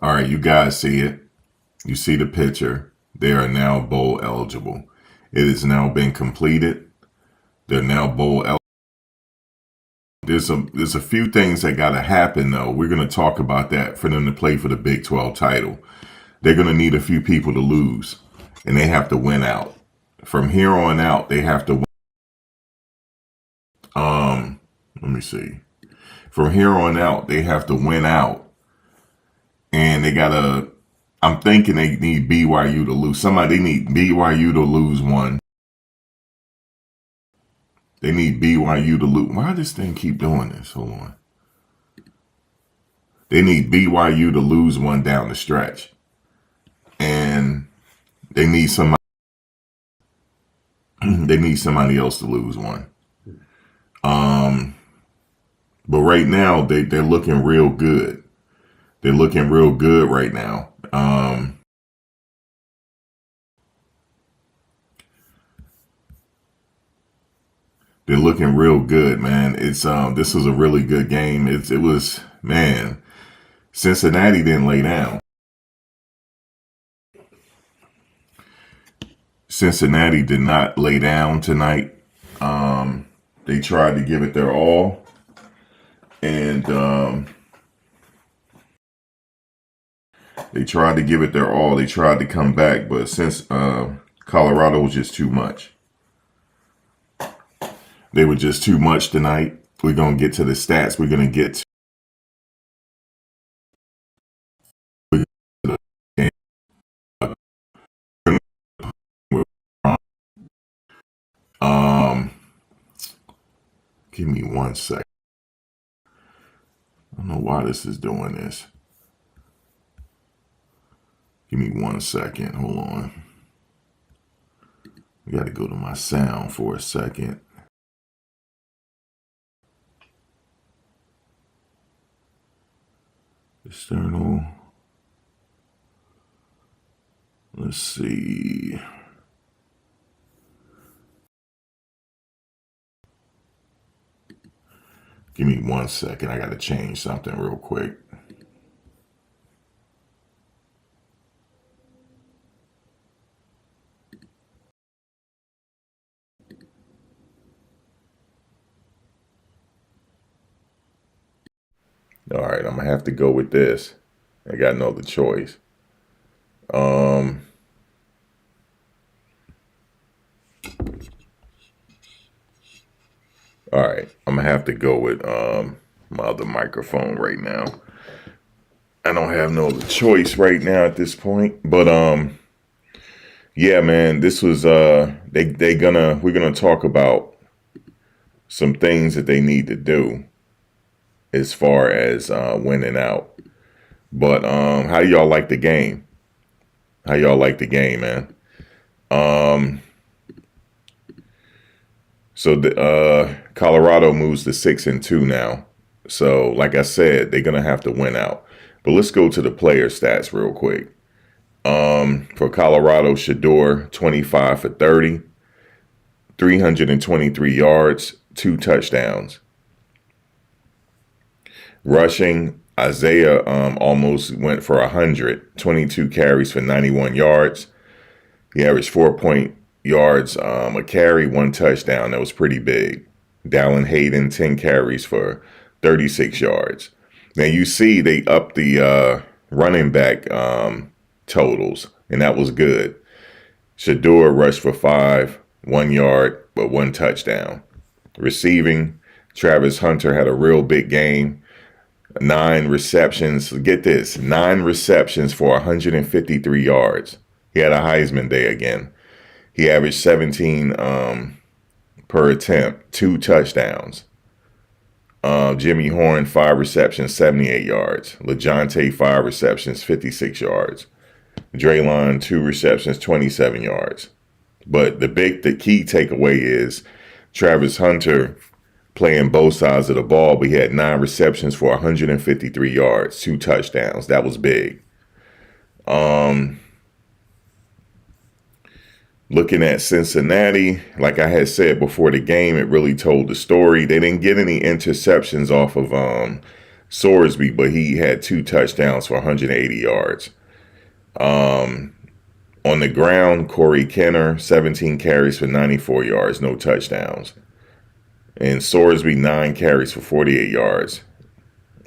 All right, you guys see it. You see the picture. They are now bowl eligible. It has now been completed. They're now bowl eligible. There's a few things that got to happen though. We're going to talk about that for them to play for the Big 12 title. They're going to need a few people to lose, and they have to win out. From here on out, they have to. Let me see. From here on out, they have to win out, and they gotta. I'm thinking they need BYU to lose. They need BYU to lose one. They need BYU to lose. Why does this thing keep doing this? Hold on. They need BYU to lose one down the stretch, and they need somebody. They need somebody else to lose one. But right now they're looking real good. They're looking real good right now. They're looking real good, man. It's this was a really good game. It was, man. Cincinnati didn't lay down. Cincinnati did not lay down tonight. They tried to give it their all, and they tried to give it their all. They tried to come back, but since Colorado was just too much. They were just too much tonight. We're going to get to the stats. We're going to get to the game. Give me 1 second. I don't know why this is doing this. Give me 1 second. Hold on. I got to go to my sound for a second. External. Let's see. Give me 1 second. I got to change something real quick. All right, I'm gonna have to go with this. I got no other choice. All right, I'm gonna have to go with my other microphone right now. I don't have no other choice right now at this point. But yeah, man, this was we're gonna talk about some things that they need to do as far as winning out. But how do y'all like the game? How y'all like the game, man? So the Colorado moves to 6-2 now. So like I said, they're gonna have to win out. But let's go to the player stats real quick. For Colorado, Shedeur, 25 for 30, 323 yards, 2 touchdowns. Rushing, Isaiah almost went for 100, 22 carries for 91 yards. He averaged 4 yards a carry, 1 touchdown. That was pretty big. Dallin Hayden, 10 carries for 36 yards. Now you see they upped the running back totals, and that was good. Shedeur rushed for 5, 1 yard, but 1 touchdown. Receiving, Travis Hunter had a real big game. 9 receptions. Get this, 9 receptions for 153 yards. He had a Heisman day again. He averaged 17 per attempt, 2 touchdowns. Jimmy Horn, 5 receptions, 78 yards. LeJounte, 5 receptions, 56 yards. Draylon, 2 receptions, 27 yards. But the key takeaway is Travis Hunter playing both sides of the ball, but he had 9 receptions for 153 yards, 2 touchdowns. That was big. Looking at Cincinnati, like I had said before the game, it really told the story. They didn't get any interceptions off of Sorsby, but he had 2 touchdowns for 180 yards. On the ground, Corey Kenner, 17 carries for 94 yards, no touchdowns. And Sorsby, 9 carries for 48 yards.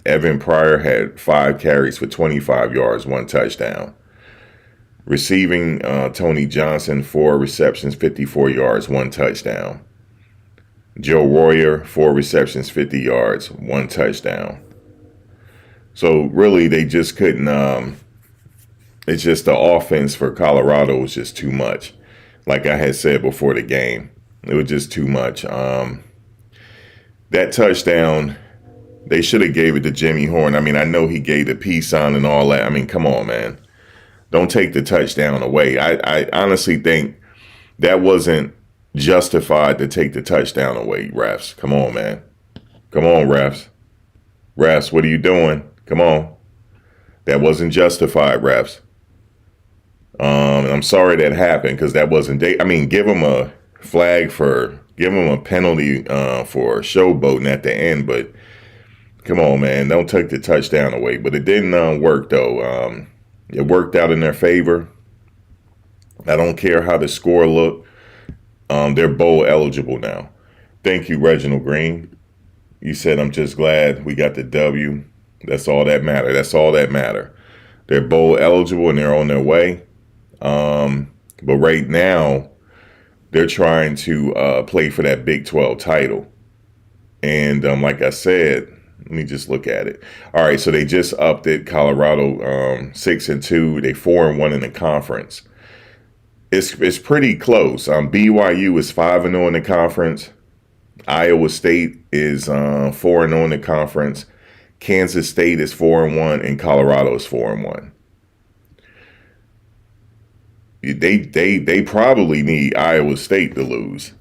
Evan Pryor had 5 carries for 25 yards, 1 touchdown. Receiving, Tony Johnson, 4 receptions, 54 yards, 1 touchdown. Joe Royer, 4 receptions, 50 yards, 1 touchdown. So really, they just couldn't. It's just the offense for Colorado was just too much. Like I had said before the game, it was just too much. That touchdown, they should have gave it to Jimmy Horn. I mean, I know he gave the peace sign and all that. I mean, come on, man. Don't take the touchdown away. I honestly think that wasn't justified to take the touchdown away, refs. Come on, man. Come on, refs. Refs, what are you doing? Come on. That wasn't justified, refs. I'm sorry that happened because that wasn't. I mean, give him a flag give him a penalty for showboating at the end. But come on, man, don't take the touchdown away. But it didn't work though. It worked out in their favor. I don't care how the score looked. They're bowl eligible now. Thank you, Reginald Green. You said I'm just glad we got the W. That's all that matter. That's all that matter. They're bowl eligible and they're on their way. But right now, they're trying to play for that Big 12 title. And like I said, let me just look at it. All right, so they just upped it. Colorado 6-2. They 4-1 in the conference. It's pretty close. BYU is 5-0 in the conference. Iowa State is 4-0 in the conference. Kansas State is 4-1, and Colorado is 4-1. They probably need Iowa State to lose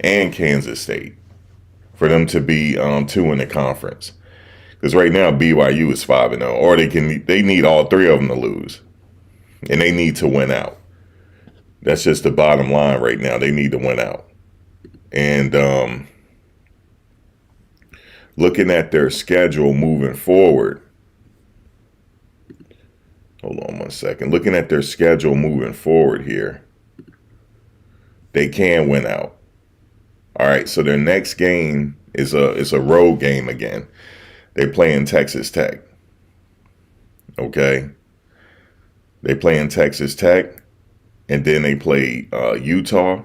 and Kansas State for them to be 2 in the conference. Because right now BYU is 5-0, or they need all 3 of them to lose, and they need to win out. That's just the bottom line right now. They need to win out. And looking at their schedule moving forward. Hold on one second. Looking at their schedule moving forward here, they can win out. All right, so their next game is a road game again. They play in Texas Tech. Okay. They play in Texas Tech, and then they play Utah,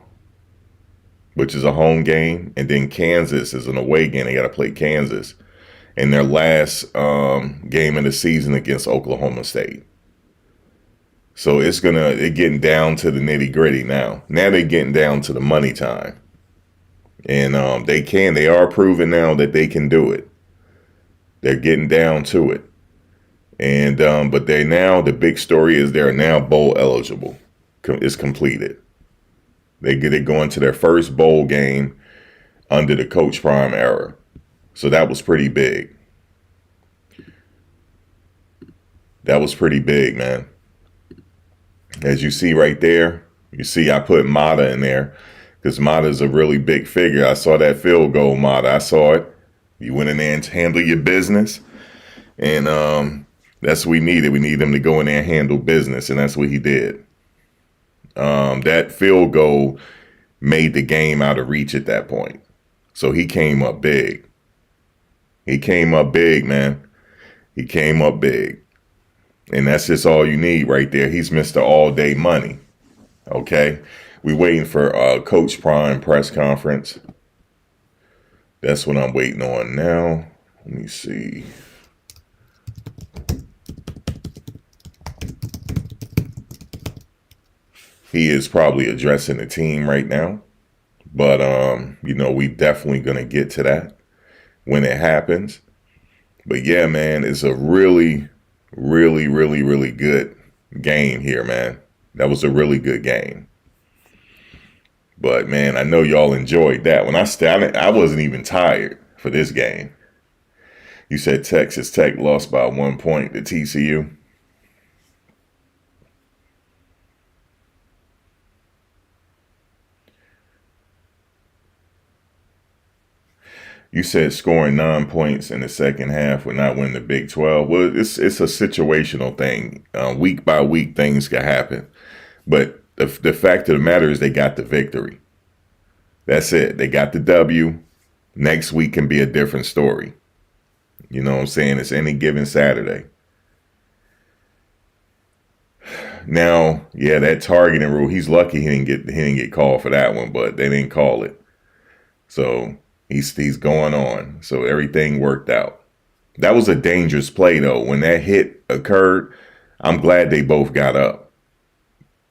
which is a home game, and then Kansas is an away game. They got to play Kansas in their last game of the season against Oklahoma State. So they're getting down to the nitty gritty now. Now they're getting down to the money time. And they are proving now that they can do it. They're getting down to it. And, but the big story is they're now bowl eligible. It's completed. They're going to their first bowl game under the Coach Prime era. So that was pretty big. That was pretty big, man. As you see right there, you see I put Mata in there because Mata's a really big figure. I saw that field goal, Mata. I saw it. You went in there and handle your business. And that's what we needed. We needed him to go in there and handle business, and that's what he did. That field goal made the game out of reach at that point. So he came up big. He came up big, man. He came up big. And that's just all you need right there. He's Mr. All-Day Money. Okay? We waiting for Coach Prime press conference. That's what I'm waiting on now. Let me see. He is probably addressing the team right now. But, we definitely going to get to that when it happens. But, yeah, man, it's a really, really, really, really good game here, man. That was a really good game. But, man, I know y'all enjoyed that. When I wasn't even tired for this game. You said Texas Tech lost by 1 point to TCU. You said scoring 9 points in the second half would not win the Big 12. Well, it's a situational thing. Week by week, things can happen. But the fact of the matter is they got the victory. That's it. They got the W. Next week can be a different story. You know what I'm saying? It's any given Saturday. Now, yeah, that targeting rule, he's lucky he didn't get called for that one, but they didn't call it. So he's going on. So everything worked out. That was a dangerous play though. When that hit occurred, I'm glad they both got up.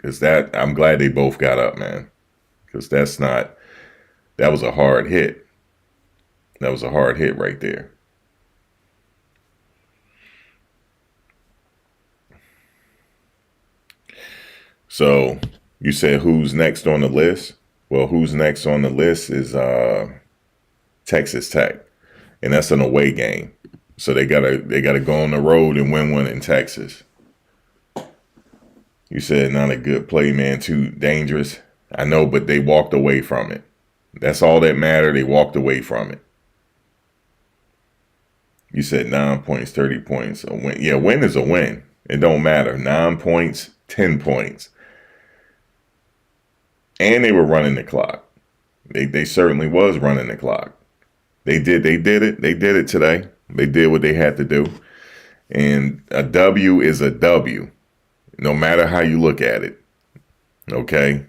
I'm glad they both got up, man. Because that was a hard hit. That was a hard hit right there. So you said who's next on the list? Well, who's next on the list is Texas Tech, and that's an away game. So they gotta go on the road and win one in Texas. You said not a good play, man. Too dangerous. I know, but they walked away from it. That's all that mattered. They walked away from it. You said 9 points, 30 points. A win. Yeah, win is a win. It don't matter. 9 points, 10 points. And they were running the clock. They certainly was running the clock. They did it. They did it today. They did what they had to do. And a W is a W, no matter how you look at it. Okay?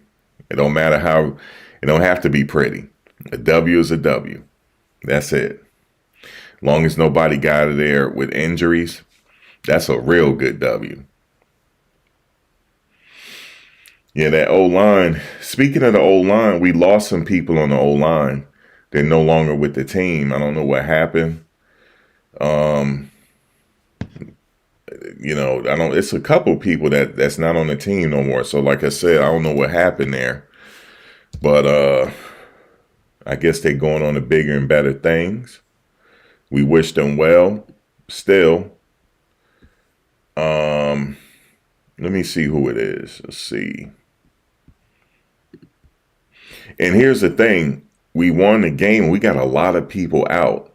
It don't matter how, it don't have to be pretty. A W is a W. That's it. Long as nobody got out of there with injuries, that's a real good W. Yeah, that O-line. Speaking of the O-line, we lost some people on the O-line. They're no longer with the team. I don't know what happened. It's a couple people that's not on the team no more. So like I said, I don't know what happened there. But I guess they're going on to bigger and better things. We wish them well. Still. Let me see who it is. Let's see. And here's the thing. We won the game. We got a lot of people out.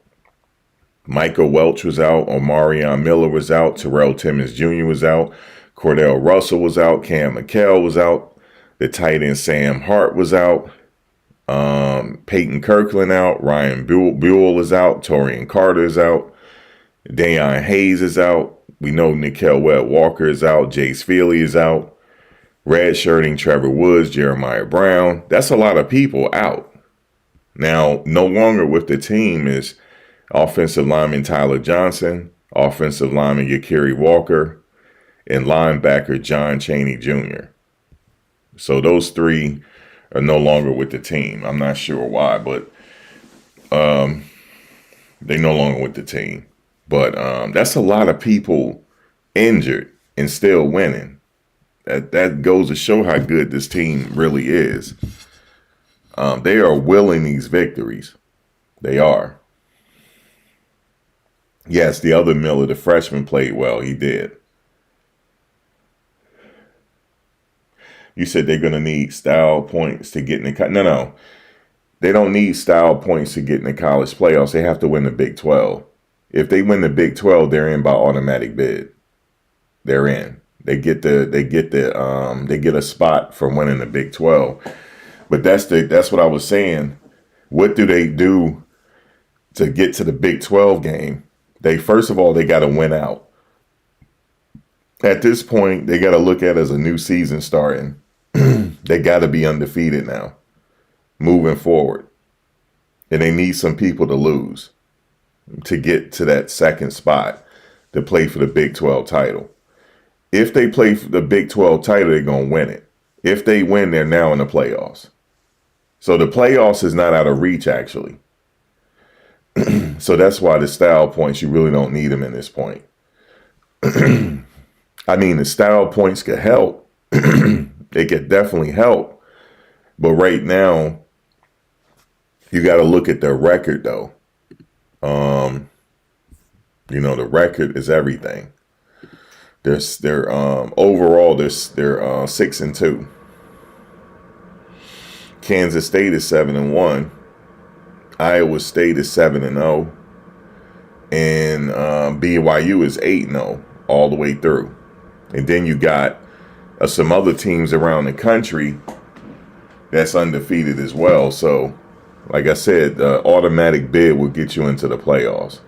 Michael Welch was out. Omarion Miller was out. Terrell Timmons Jr. was out. Cordell Russell was out. Cam McHale was out. The tight end Sam Hart was out. Peyton Kirkland out. Ryan Buell is out. Torian Carter is out. Deion Hayes is out. We know Nickel Webb Walker is out. Jace Feely is out. Redshirting Trevor Woods, Jeremiah Brown. That's a lot of people out. Now, no longer with the team is offensive lineman Tyler Johnson, offensive lineman Yakiri Walker, and linebacker John Chaney Jr. So those three are no longer with the team. I'm not sure why, but they no longer with the team. But that's a lot of people injured and still winning. That goes to show how good this team really is. They are willing these victories. They are. Yes, the other Miller, the freshman, played well. He did. You said they're going to need style points to get in the... No. They don't need style points to get in the college playoffs. They have to win the Big 12. If they win the Big 12, they're in by automatic bid. They're in. They get a spot for winning the Big 12. But that's what I was saying. What do they do to get to the Big 12 game? First of all, they got to win out. At this point, they got to look at it as a new season starting. They got to be undefeated now, moving forward. And they need some people to lose to get to that second spot to play for the Big 12 title. If they play for the Big 12 title, they're going to win it. If they win, they're now in the playoffs. So the playoffs is not out of reach, actually. So that's why the style points, you really don't need them in this point. I mean, the style points could help. They could definitely help. But right now, you got to look at their record, though. The record is everything. Overall, they're 6-2. Kansas State is 7-1. Iowa State is 7-0, and BYU is 8-0 all the way through. And then you got some other teams around the country that's undefeated as well. So, like I said, the automatic bid will get you into the playoffs.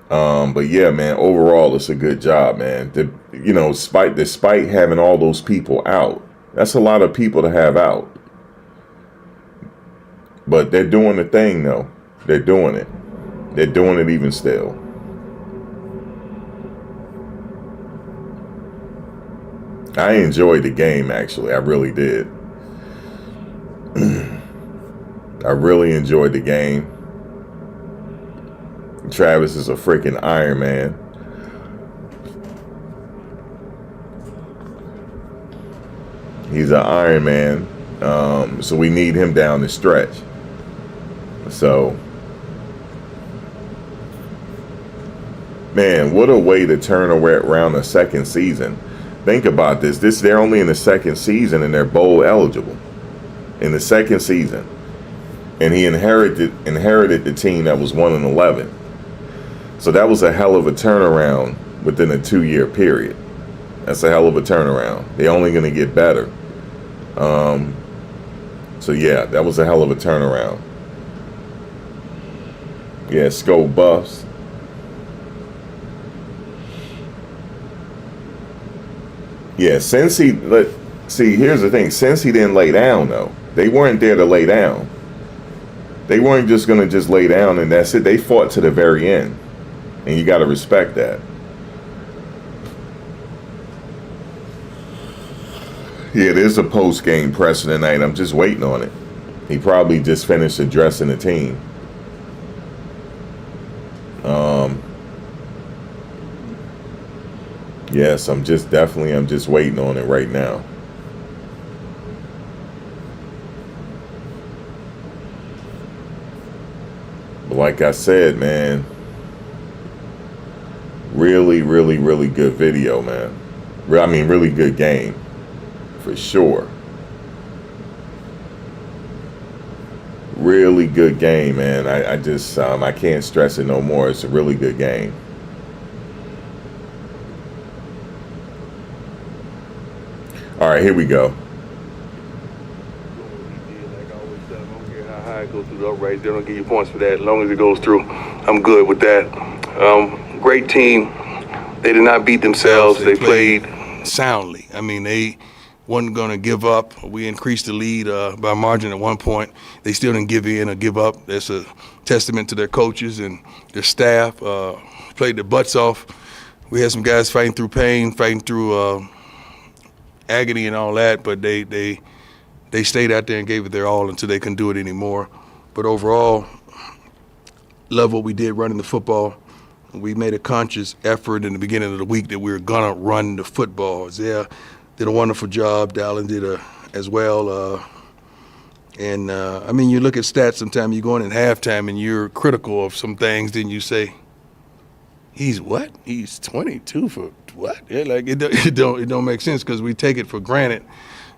But yeah, man, overall, it's a good job, man. Despite having all those people out, that's a lot of people to have out. But they're doing the thing, though. They're doing it. They're doing it even still. I enjoyed the game, actually. I really did. I really enjoyed the game. Travis is a freaking Iron Man. He's an Iron Man. So we need him down the stretch. So, man, what a way to turn around a second season. Think about this. They're only in the second season and they're bowl eligible in the second season. And he inherited the team that was 1-11. So that was a hell of a turnaround within a 2-year period. That's a hell of a turnaround. They're only going to get better. So yeah, that was a hell of a turnaround. Yeah, Scope Buffs. Yeah, see, here's the thing. Cincy didn't lay down, though. They weren't there to lay down. They weren't just going to just lay down and that's it. They fought to the very end. And you got to respect that. Yeah, there's a post-game presser tonight. I'm just waiting on it. He probably just finished addressing the team. Yes, I'm just waiting on it right now. But like I said, man, really, really, really good video, man. I mean, really good game, for sure. Really good game, man. I can't stress it no more. It's a really good game. All right, here we go. Like I always tell them, I don't care how high it goes through the uprights. They don't give you points for that. As long as it goes through, I'm good with that. Great team. They did not beat themselves. They played soundly. I mean, they wasn't going to give up. We increased the lead by margin at one point. They still didn't give in or give up. That's a testament to their coaches and their staff. Played their butts off. We had some guys fighting through pain, fighting through agony and all that, but they stayed out there and gave it their all until they couldn't do it anymore. But overall, love what we did running the football. We made a conscious effort in the beginning of the week that we were gonna run the football. Isaiah did a wonderful job. Dallin did as well. I mean, you look at stats sometimes, you go in at halftime and you're critical of some things, then you say, he's what? He's 22 for what? Yeah, like it don't make sense because we take it for granted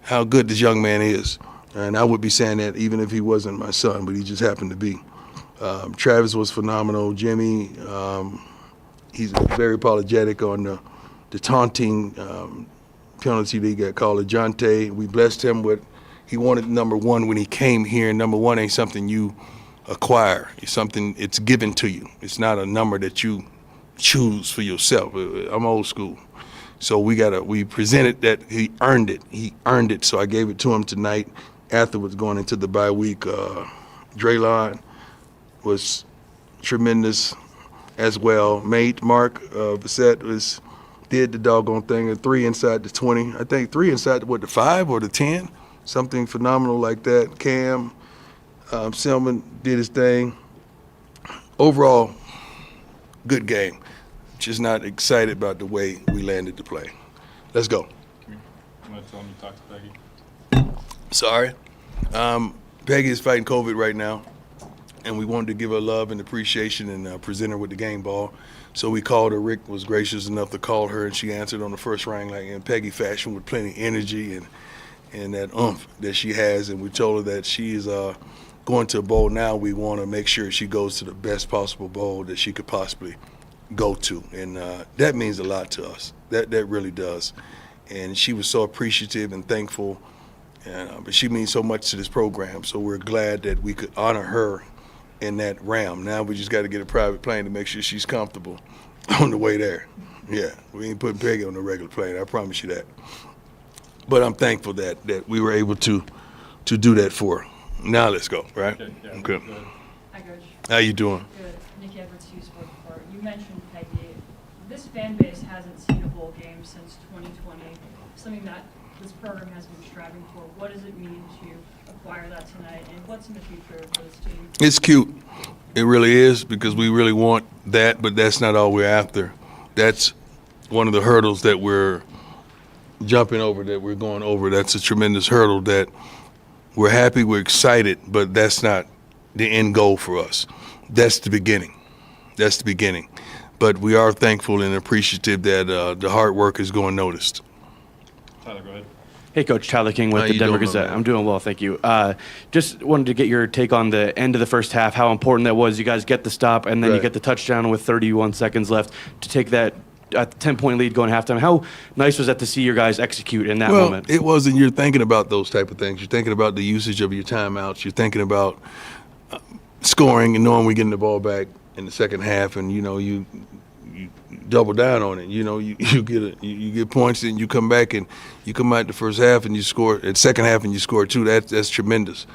how good this young man is. And I would be saying that even if he wasn't my son, but he just happened to be. Travis was phenomenal. Jimmy, he's very apologetic on the taunting penalty that he got called. Ajante, we blessed him with, he wanted number one when he came here, and number one ain't something you acquire. It's something, it's given to you. It's not a number that you choose for yourself. I'm old school. So we presented that he earned it. He earned it. So I gave it to him tonight. Afterwards, going into the bye week, Draylon was tremendous as well. Mate, Mark Bissett did the doggone thing, a 3 inside the 20. I think 3 inside the 5 or the 10, something phenomenal like that. Cam, Selman did his thing. Overall, good game. Just not excited about the way we landed the play. Let's go. You want to tell me to talk to Peggy? Sorry. Peggy is fighting COVID right now, and we wanted to give her love and appreciation and present her with the game ball. So we called her. Rick was gracious enough to call her, and she answered on the first ring like in Peggy fashion with plenty of energy and that oomph that she has. And we told her that she is going to a bowl now, we want to make sure she goes to the best possible bowl that she could possibly go to. And that means a lot to us. That really does. And she was so appreciative and thankful. But she means so much to this program. So we're glad that we could honor her in that realm. Now we just got to get a private plane to make sure she's comfortable on the way there. Yeah, we ain't putting Peggy on the regular plane, I promise you that. But I'm thankful that we were able to do that for her. Now let's go, right? Okay. Yeah, Okay. Hi, Coach. How you doing? Good. Nikki Edwards, Hughes Sports Report. You mentioned Peggy. This fan base hasn't seen a bowl game since 2020, something that this program has been striving for. What does it mean to acquire that tonight, and what's in the future for this team? It's cute. It really is, because we really want that, but that's not all we're after. That's one of the hurdles that we're jumping over, that we're going over. That's a tremendous hurdle that we're happy, we're excited, but that's not the end goal for us. That's the beginning. That's the beginning. But we are thankful and appreciative that the hard work is going noticed. Tyler, go ahead. Hey, Coach. Tyler King with How the you Denver doing, my Gazette. man? I'm doing well, thank you. Just wanted to get your take on the end of the first half, how important that was. You guys get the stop, and then you Right. get the touchdown with 31 seconds left to take that 10-point lead going halftime. How nice was that to see your guys execute in that Well, moment? it wasn't. You're thinking about those type of things. You're thinking about the usage of your timeouts. You're thinking about scoring and knowing we're getting the ball back in the second half, and you double down on it. You get points, and you come back and you come out the first half and you score at second half and you score two. That's tremendous.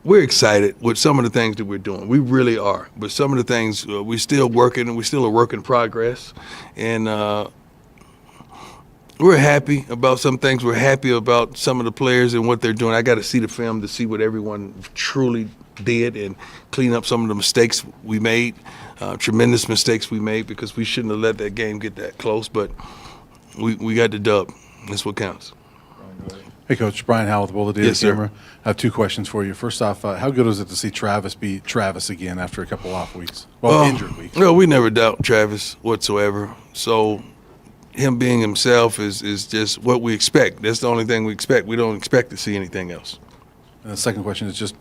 We're excited with some of the things that we're doing. We really are. But some of the things we're still working, and we're still a work in progress. And we're happy about some things. We're happy about some of the players and what they're doing. I got to see the film to see what everyone truly did and clean up some of the mistakes we made, tremendous mistakes we made, because we shouldn't have let that game get that close. But we got the dub. That's what counts. Brian, go ahead. Hey, Coach. Brian Howell with the Boulder Daily Yes, sir. Camera. I have two questions for you. First off, how good was it to see Travis be Travis again after a couple off weeks? Well, injured weeks. No, we never doubt Travis whatsoever. So him being himself is just what we expect. That's the only thing we expect. We don't expect to see anything else. And the second question is just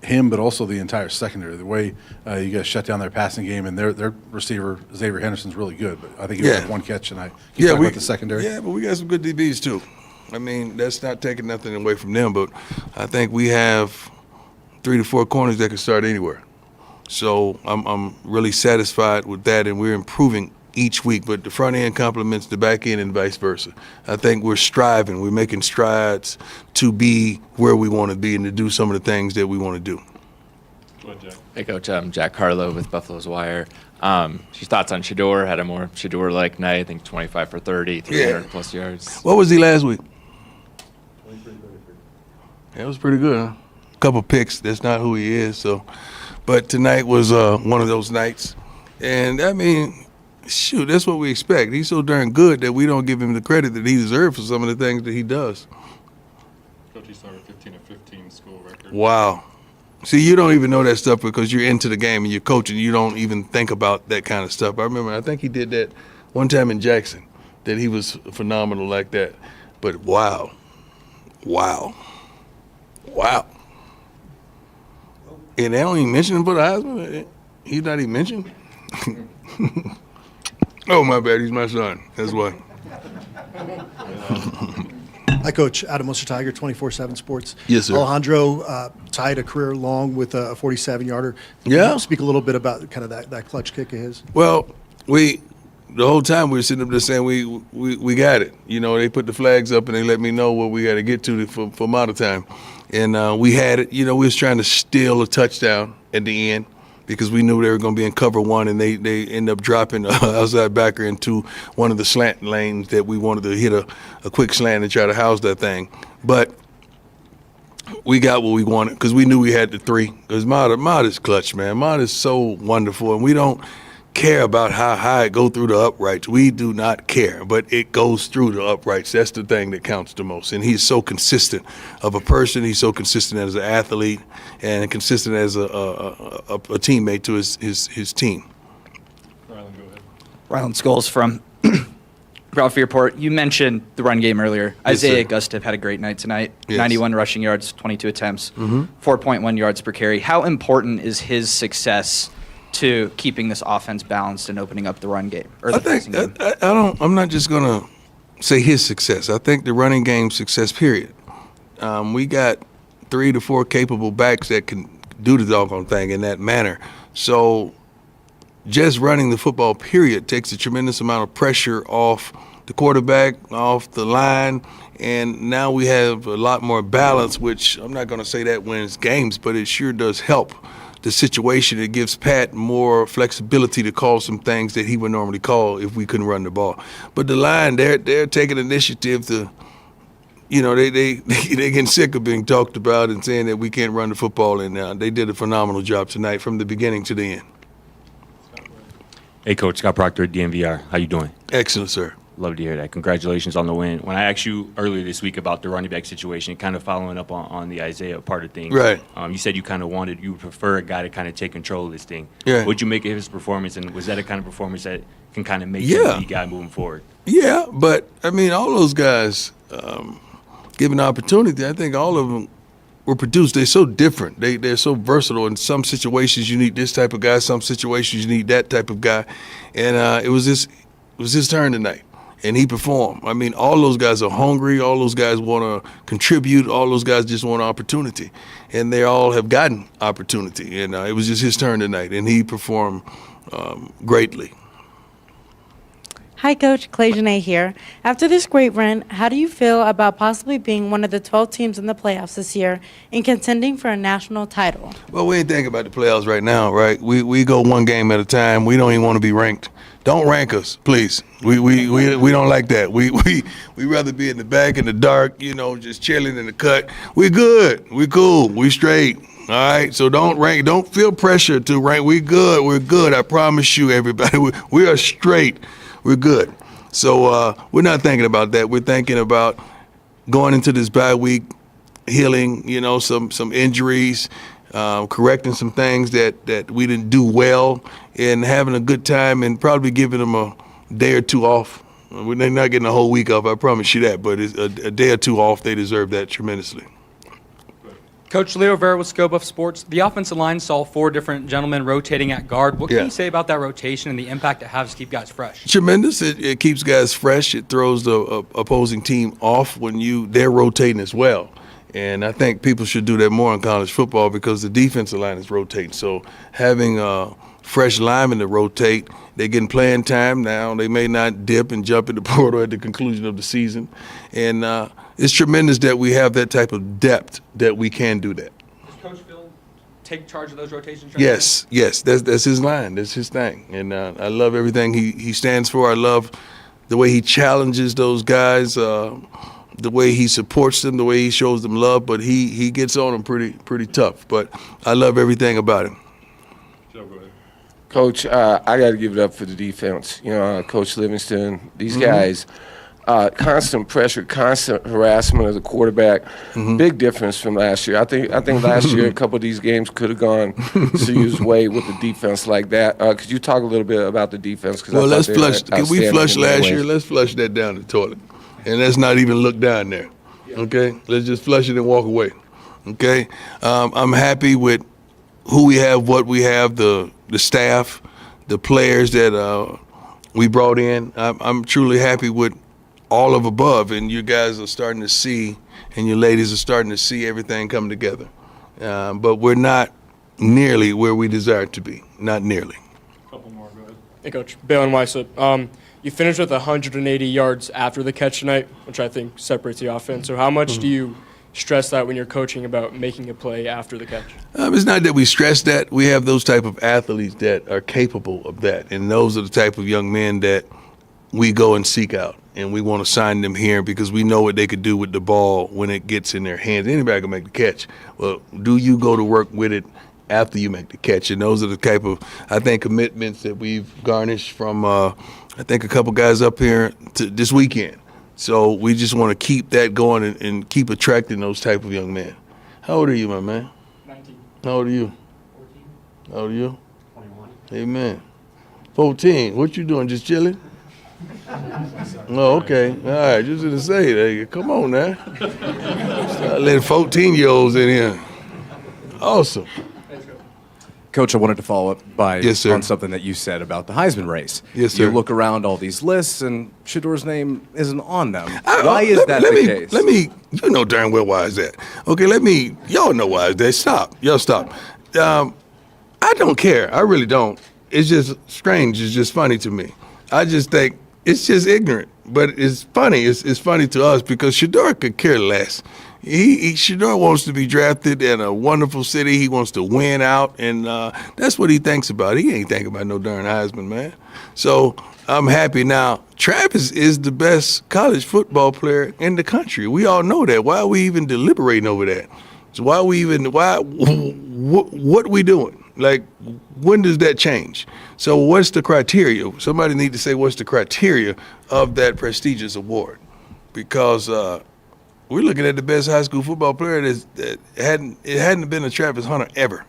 him, but also the entire secondary. The way you guys shut down their passing game, and their receiver, Xavier Henderson's really good, but I think he Yeah. had one catch tonight. Can you talk about the secondary? Yeah, but we got some good DBs too. I mean, that's not taking nothing away from them, but I think we have 3 to 4 corners that can start anywhere. So I'm really satisfied with that, and we're improving each week. But the front end complements the back end and vice versa. I think we're striving. We're making strides to be where we want to be and to do some of the things that we want to do. Go ahead, Jack. Hey, Coach. I'm Jack Harlow with Buffalo's Wire. Your thoughts on Shedeur? Had a more Shedeur-like night. I think 25 for 30, 300 plus yards. What was he last week? Yeah, it was pretty good, huh? Couple picks. That's not who he is. So, but tonight was one of those nights, and I mean, shoot, that's what we expect. He's so darn good that we don't give him the credit that he deserves for some of the things that he does. Coach, you started 15 of 15 school record. Wow. See, you don't even know that stuff because you're into the game and you're coaching. You don't even think about that kind of stuff. I remember, I think he did that one time in Jackson, that he was phenomenal like that. But wow. And they don't even mention him for the Heisman. He's not even mentioned. Oh, my bad. He's my son. That's why. Hi, Coach. Adam Munster Tiger, 24/7 Sports. Yes, sir. Alejandro tied a career long with a 47-yarder. Yeah. Speak a little bit about kind of that clutch kick of his. Well, the whole time we were sitting up there saying we got it. You know, they put the flags up and they let me know what we got to get to for model time. And we had it. You know, we was trying to steal a touchdown at the end because we knew they were going to be in cover one, and they end up dropping outside backer into one of the slant lanes that we wanted to hit a quick slant and try to house that thing. But we got what we wanted because we knew we had the three. Because Mod is clutch, man. Mod is so wonderful, and we don't care about how high it go through the uprights. We do not care, but it goes through the uprights. That's the thing that counts the most. And he's so consistent of a person. He's so consistent as an athlete and consistent as a teammate to his team. Rylan, go ahead. Rylan Scholes from Ralphie Report, you mentioned the run game earlier. Yes, Isaiah sir. Gustav had a great night tonight. Yes. 91 rushing yards, 22 attempts, 4.1 yards per carry. How important is his success to keeping this offense balanced and opening up the run game? Or the I think passing game? I'm not just gonna say his success. I think the running game success. Period. We got 3 to 4 capable backs that can do the doggone thing in that manner. So just running the football, period, takes a tremendous amount of pressure off the quarterback, off the line, and now we have a lot more balance, which I'm not going to say that wins games, but it sure does help the situation. It gives Pat more flexibility to call some things that he would normally call if we couldn't run the ball. But the line, they're taking initiative to, they getting sick of being talked about and saying that we can't run the football, and they did a phenomenal job tonight from the beginning to the end. Hey, Coach, Scott Proctor at DMVR. How you doing? Excellent, sir. Love to hear that. Congratulations on the win. When I asked you earlier this week about the running back situation, kind of following up on the Isaiah part of things, Right. You said you would prefer a guy to kind of take control of this thing. Yeah. What'd you make of his performance, and was that a kind of performance that can kind of make Yeah. him the guy moving forward? Yeah, but I mean, all those guys given opportunity, I think all of them were produced. They're so different. They're so versatile. In some situations, you need this type of guy. Some situations, you need that type of guy. And it was his turn tonight, and he performed. I mean, all those guys are hungry. All those guys want to contribute. All those guys just want opportunity, and they all have gotten opportunity. And it was just his turn tonight, and he performed greatly. Hi, Coach. Clay Janae here. After this great run, how do you feel about possibly being one of the 12 teams in the playoffs this year and contending for a national title? Well, we ain't thinking about the playoffs right now, right? We go one game at a time. We don't even want to be ranked. Don't rank us, please. We don't like that. We rather be in the back in the dark, just chilling in the cut. We good. We cool. We straight. All right. So don't rank. Don't feel pressure to rank. We good. We're good. I promise you, everybody. We are straight. We're good. So we're not thinking about that. We're thinking about going into this bye week, healing, some injuries, correcting some things that we didn't do well, and having a good time, and probably giving them a day or two off. They're not getting a whole week off, I promise you that, but it's a day or two off. They deserve that tremendously. Coach Leo Vera with Scope of Sports. The offensive line saw 4 different gentlemen rotating at guard. What can you say about that rotation and the impact it has to keep guys fresh? Tremendous. It keeps guys fresh. It throws the opposing team off when they're rotating as well. And I think people should do that more in college football because the defensive line is rotating. So having fresh linemen to rotate, they're getting playing time now. They may not dip and jump in the portal at the conclusion of the season. And it's tremendous that we have that type of depth that we can do that. Does Coach Phil take charge of those rotations? Yes. That's his line. That's his thing. And I love everything he stands for. I love the way he challenges those guys, the way he supports them, the way he shows them love. But he gets on them pretty tough. But I love everything about him. Coach, I got to give it up for the defense. Coach Livingston, these guys, constant pressure, constant harassment of the quarterback. Big difference from last year. I think last year a couple of these games could have gone Sue's way with the defense like that. Could you talk a little bit about the defense? Well, let's flush. Can we flush last year? Let's flush that down the toilet, and let's not even look down there. Okay, let's just flush it and walk away. Okay, I'm happy with who we have, what we have, the staff, the players that we brought in. I'm truly happy with all of above, and you guys are starting to see, and your ladies are starting to see everything come together. But we're not nearly where we desire to be. Not nearly. Couple more, go ahead. Hey, Coach. Balin Weissett. You finished with 180 yards after the catch tonight, which I think separates the offense. So how much do you stress that when you're coaching about making a play after the catch? It's not that we stress that. We have those type of athletes that are capable of that, and those are the type of young men that we go and seek out, and we want to sign them here because we know what they could do with the ball when it gets in their hands. Anybody can make the catch. Well, do you go to work with it after you make the catch? And those are the type of, I think, commitments that we've garnished from, I think, a couple guys up here this weekend. So we just want to keep that going and keep attracting those type of young men. How old are you, my man? 19. How old are you? 14. How old are you? 21. Amen. 14. What you doing? Just chilling? Oh, okay. All right, just to say that. Come on now. Start letting 14-year-olds in here. Awesome. Coach, I wanted to follow up by Yes, sir. on something that you said about the Heisman race. Yes, sir. You look around all these lists, and Shedeur's name isn't on them. Why is that the case? Let me, you know darn well why is that. Okay, y'all know why is that. Stop. Y'all stop. I don't care. I really don't. It's just strange. It's just funny to me. I just think it's just ignorant. But it's funny. It's funny to us because Shedeur could care less. Shedeur wants to be drafted in a wonderful city. He wants to win out, and that's what he thinks about. He ain't thinking about no darn Heisman, man. So I'm happy now. Travis is the best college football player in the country. We all know that. Why are we even deliberating over that? So what we doing? Like, when does that change? So what's the criteria? Somebody need to say what's the criteria of that prestigious award, because we're looking at the best high school football player that hadn't been a Travis Hunter ever.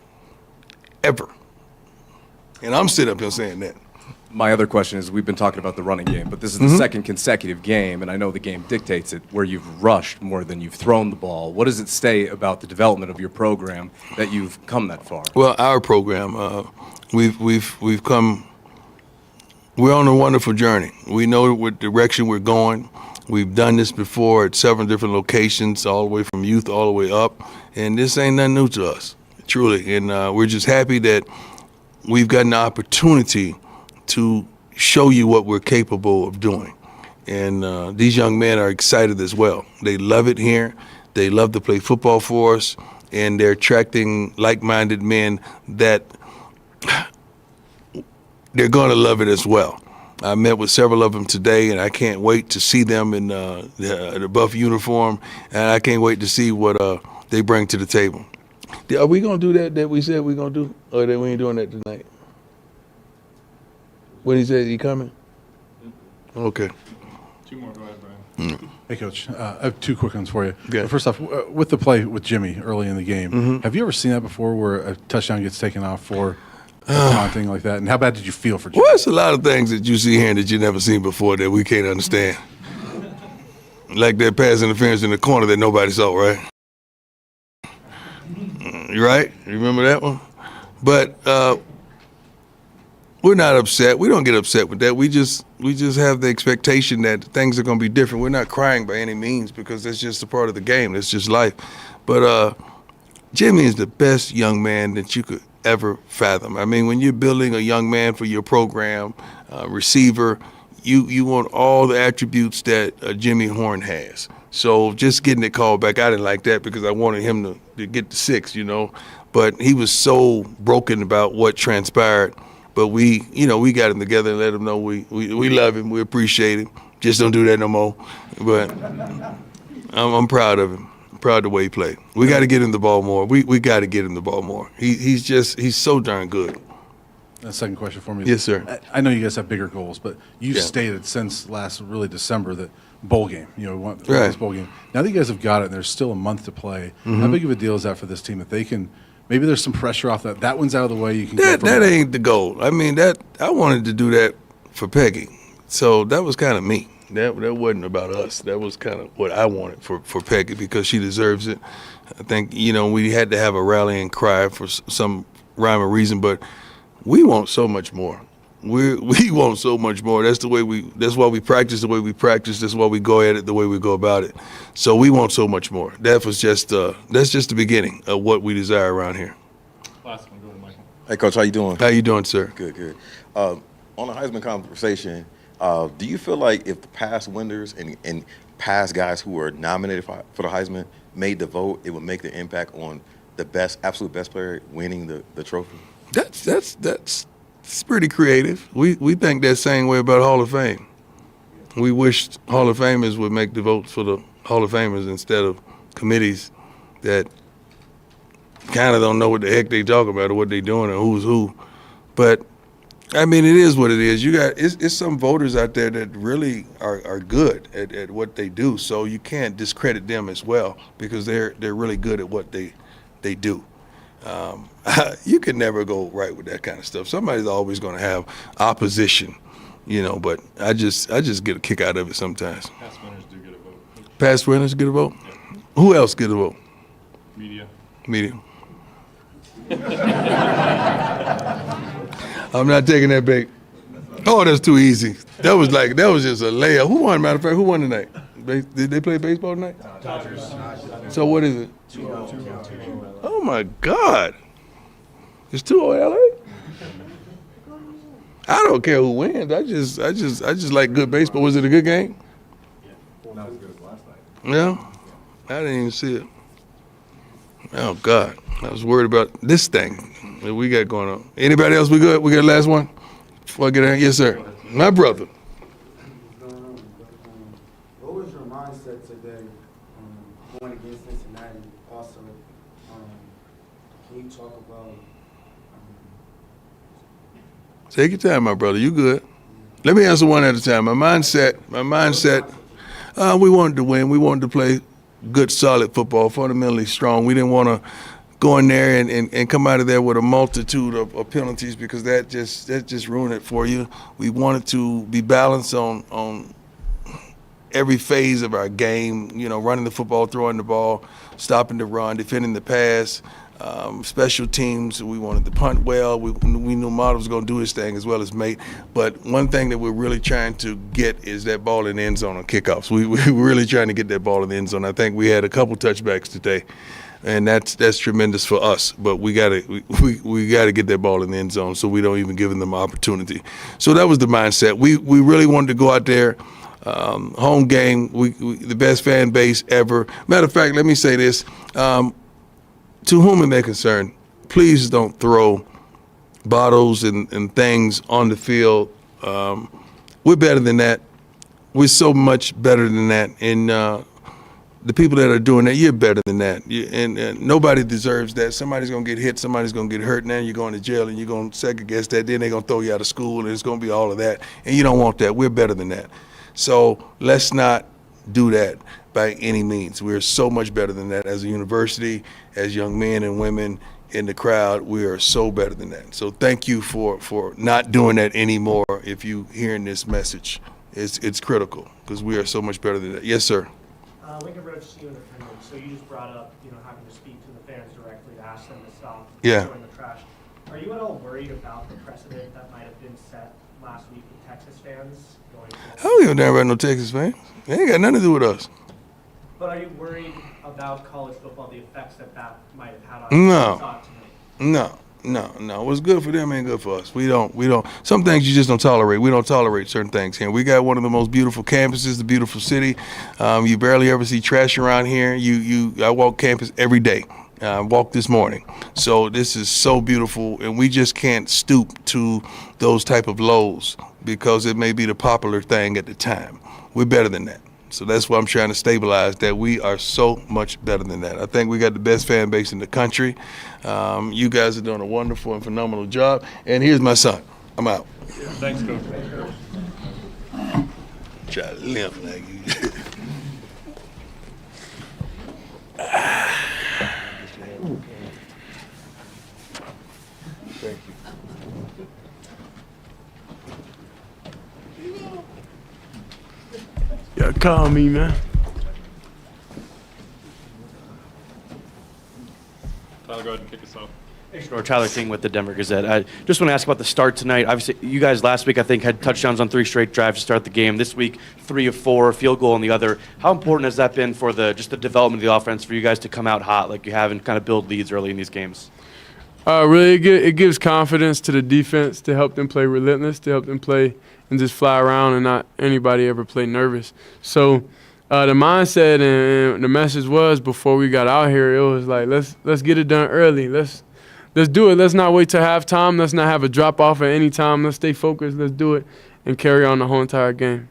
And I'm sitting up here saying that. My other question is, we've been talking about the running game, but this is the second consecutive game, and I know the game dictates it, where you've rushed more than you've thrown the ball. What does it say about the development of your program that you've come that far? Well, our program, we've come. We're on a wonderful journey. We know what direction we're going. We've done this before at several different locations, all the way from youth all the way up, and this ain't nothing new to us, truly. And we're just happy that we've gotten the opportunity to show you what we're capable of doing. And these young men are excited as well. They love it here. They love to play football for us, and they're attracting like-minded men that they're going to love it as well. I met with several of them today, and I can't wait to see them in the buff uniform, and I can't wait to see what they bring to the table. Are we going to do that we said we're going to do, or that we ain't doing that tonight? When he said he coming? Okay. Two more. Go ahead, Brian. Hey, Coach. I have two quick ones for you. Okay. First off, with the play with Jimmy early in the game, have you ever seen that before where a touchdown gets taken off for taunting like that? And how bad did you feel for Jimmy? Well, it's a lot of things that you see here that you never seen before that we can't understand. Like that pass interference in the corner that nobody saw, right? You right? You remember that one? But we're not upset. We don't get upset with that. We just have the expectation that things are going to be different. We're not crying by any means because that's just a part of the game. That's just life. But Jimmy is the best young man that you could ever fathom. I mean, when you're building a young man for your program, receiver, you want all the attributes that Jimmy Horn has. So just getting it called back, I didn't like that because I wanted him to get the 6, you know. But he was so broken about what transpired. But we got him together and let him know we love him, we appreciate him. Just don't do that no more. But I'm proud of him. I'm proud of the way he played. We got to get him the ball more. We got to get him the ball more. He's so darn good. A second question for me. Yes, sir. I know you guys have bigger goals, but you've stated since last really December that bowl game, we want this bowl game. Now that you guys have got it and there's still a month to play, how big of a deal is that for this team that they can, maybe there's some pressure off that. That one's out of the way. You can that ain't the goal. I mean, I wanted to do that for Peggy. So that was kind of me. That wasn't about us. That was kind of what I wanted for Peggy because she deserves it. I think, we had to have a rallying cry for some rhyme or reason, but we want so much more. We want so much more. That's why we practice the way we practice. That's why we go at it the way we go about it. So we want so much more. That's just the beginning of what we desire around here. Last one, go to Michael. Hey, Coach, how you doing? How you doing, sir? Good. On the Heisman conversation, do you feel like if the past winners and past guys who were nominated for the Heisman made the vote, it would make the impact on the absolute best player winning the trophy? That's pretty creative. We think that same way about Hall of Fame. We wish Hall of Famers would make the votes for the Hall of Famers instead of committees that kind of don't know what the heck they talk about or what they doing or who's who. But I mean, it is what it is. It's some voters out there that really are good at what they do. So you can't discredit them as well because they're really good at what they do. You can never go right with that kind of stuff. Somebody's always going to have opposition. But I just get a kick out of it sometimes. Past winners do get a vote. Past winners get a vote? Yeah. Who else get a vote? Media. I'm not taking that bait. Oh, that's too easy. That was just a layup. Who won, matter of fact? Who won tonight? Did they play baseball tonight? Dodgers. So what is it? 2-0. Oh my God. It's 2-0 LA? I don't care who wins. I just like good baseball. Was it a good game? Not as good as last night. Yeah? I didn't even see it. Oh God. I was worried about this thing that we got going on. Anybody else we good? We got the last one? Before I get out? Yes, sir. My brother. What was your mindset today going against Cincinnati? Also, can you talk about? Take your time, my brother. You good. Let me answer one at a time. My mindset, we wanted to win. We wanted to play good, solid football, fundamentally strong. We didn't want to go in there and come out of there with a multitude of penalties because that just ruined it for you. We wanted to be balanced on every phase of our game, running the football, throwing the ball, stopping the run, defending the pass, special teams. We wanted to punt well. We knew Mata was going to do his thing as well as Mate. But one thing that we're really trying to get is that ball in the end zone on kickoffs. We're really trying to get that ball in the end zone. I think we had a couple touchbacks today. And that's tremendous for us, but we gotta get that ball in the end zone so we don't even give them an opportunity. So that was the mindset. We really wanted to go out there, home game. We the best fan base ever. Matter of fact, let me say this: to whom it may concern, please don't throw bottles and things on the field. We're better than that. We're so much better than that. And the people that are doing that, you're better than that. And nobody deserves that. Somebody's going to get hit. Somebody's going to get hurt. Now you're going to jail and you're going to second guess that. Then they're going to throw you out of school and it's going to be all of that. And you don't want that. We're better than that. So let's not do that by any means. We're so much better than that as a university, as young men and women in the crowd. We are so better than that. So thank you for not doing that anymore. If you hearing this message, it's critical because we are so much better than that. Yes, sir. Lincoln Road Steel Independent. So you just brought up, having to speak to the fans directly to ask them to stop throwing the trash. Are you at all worried about the precedent that might have been set last week with Texas fans going forward? I don't give a damn about no Texas fans. They ain't got nothing to do with us. But are you worried about college football, the effects that might have had on No. What's good for them ain't good for us. We don't. Some things you just don't tolerate. We don't tolerate certain things here. We got one of the most beautiful campuses, the beautiful city. You barely ever see trash around here. I walk campus every day. I walked this morning. So this is so beautiful, and we just can't stoop to those type of lows because it may be the popular thing at the time. We're better than that. So that's why I'm trying to stabilize that we are so much better than that. I think we got the best fan base in the country. You guys are doing a wonderful and phenomenal job. And here's my son. I'm out. Thanks, Coach. Try to limp like you. Thank you. Yeah, call me, man. Tyler, go ahead and kick us off. Or Tyler King with the Denver Gazette. I just want to ask about the start tonight. Obviously, you guys last week, I think, had touchdowns on 3 straight drives to start the game. This week, 3 of 4, field goal on the other. How important has that been for the development of the offense for you guys to come out hot like you have and kind of build leads early in these games? Really, it gives confidence to the defense to help them play relentless, to help them play and just fly around and not anybody ever play nervous. So the mindset and the message was before we got out here, it was like, let's get it done early. Let's do it. Let's not wait till halftime. Let's not have a drop off at any time. Let's stay focused. Let's do it and carry on the whole entire game.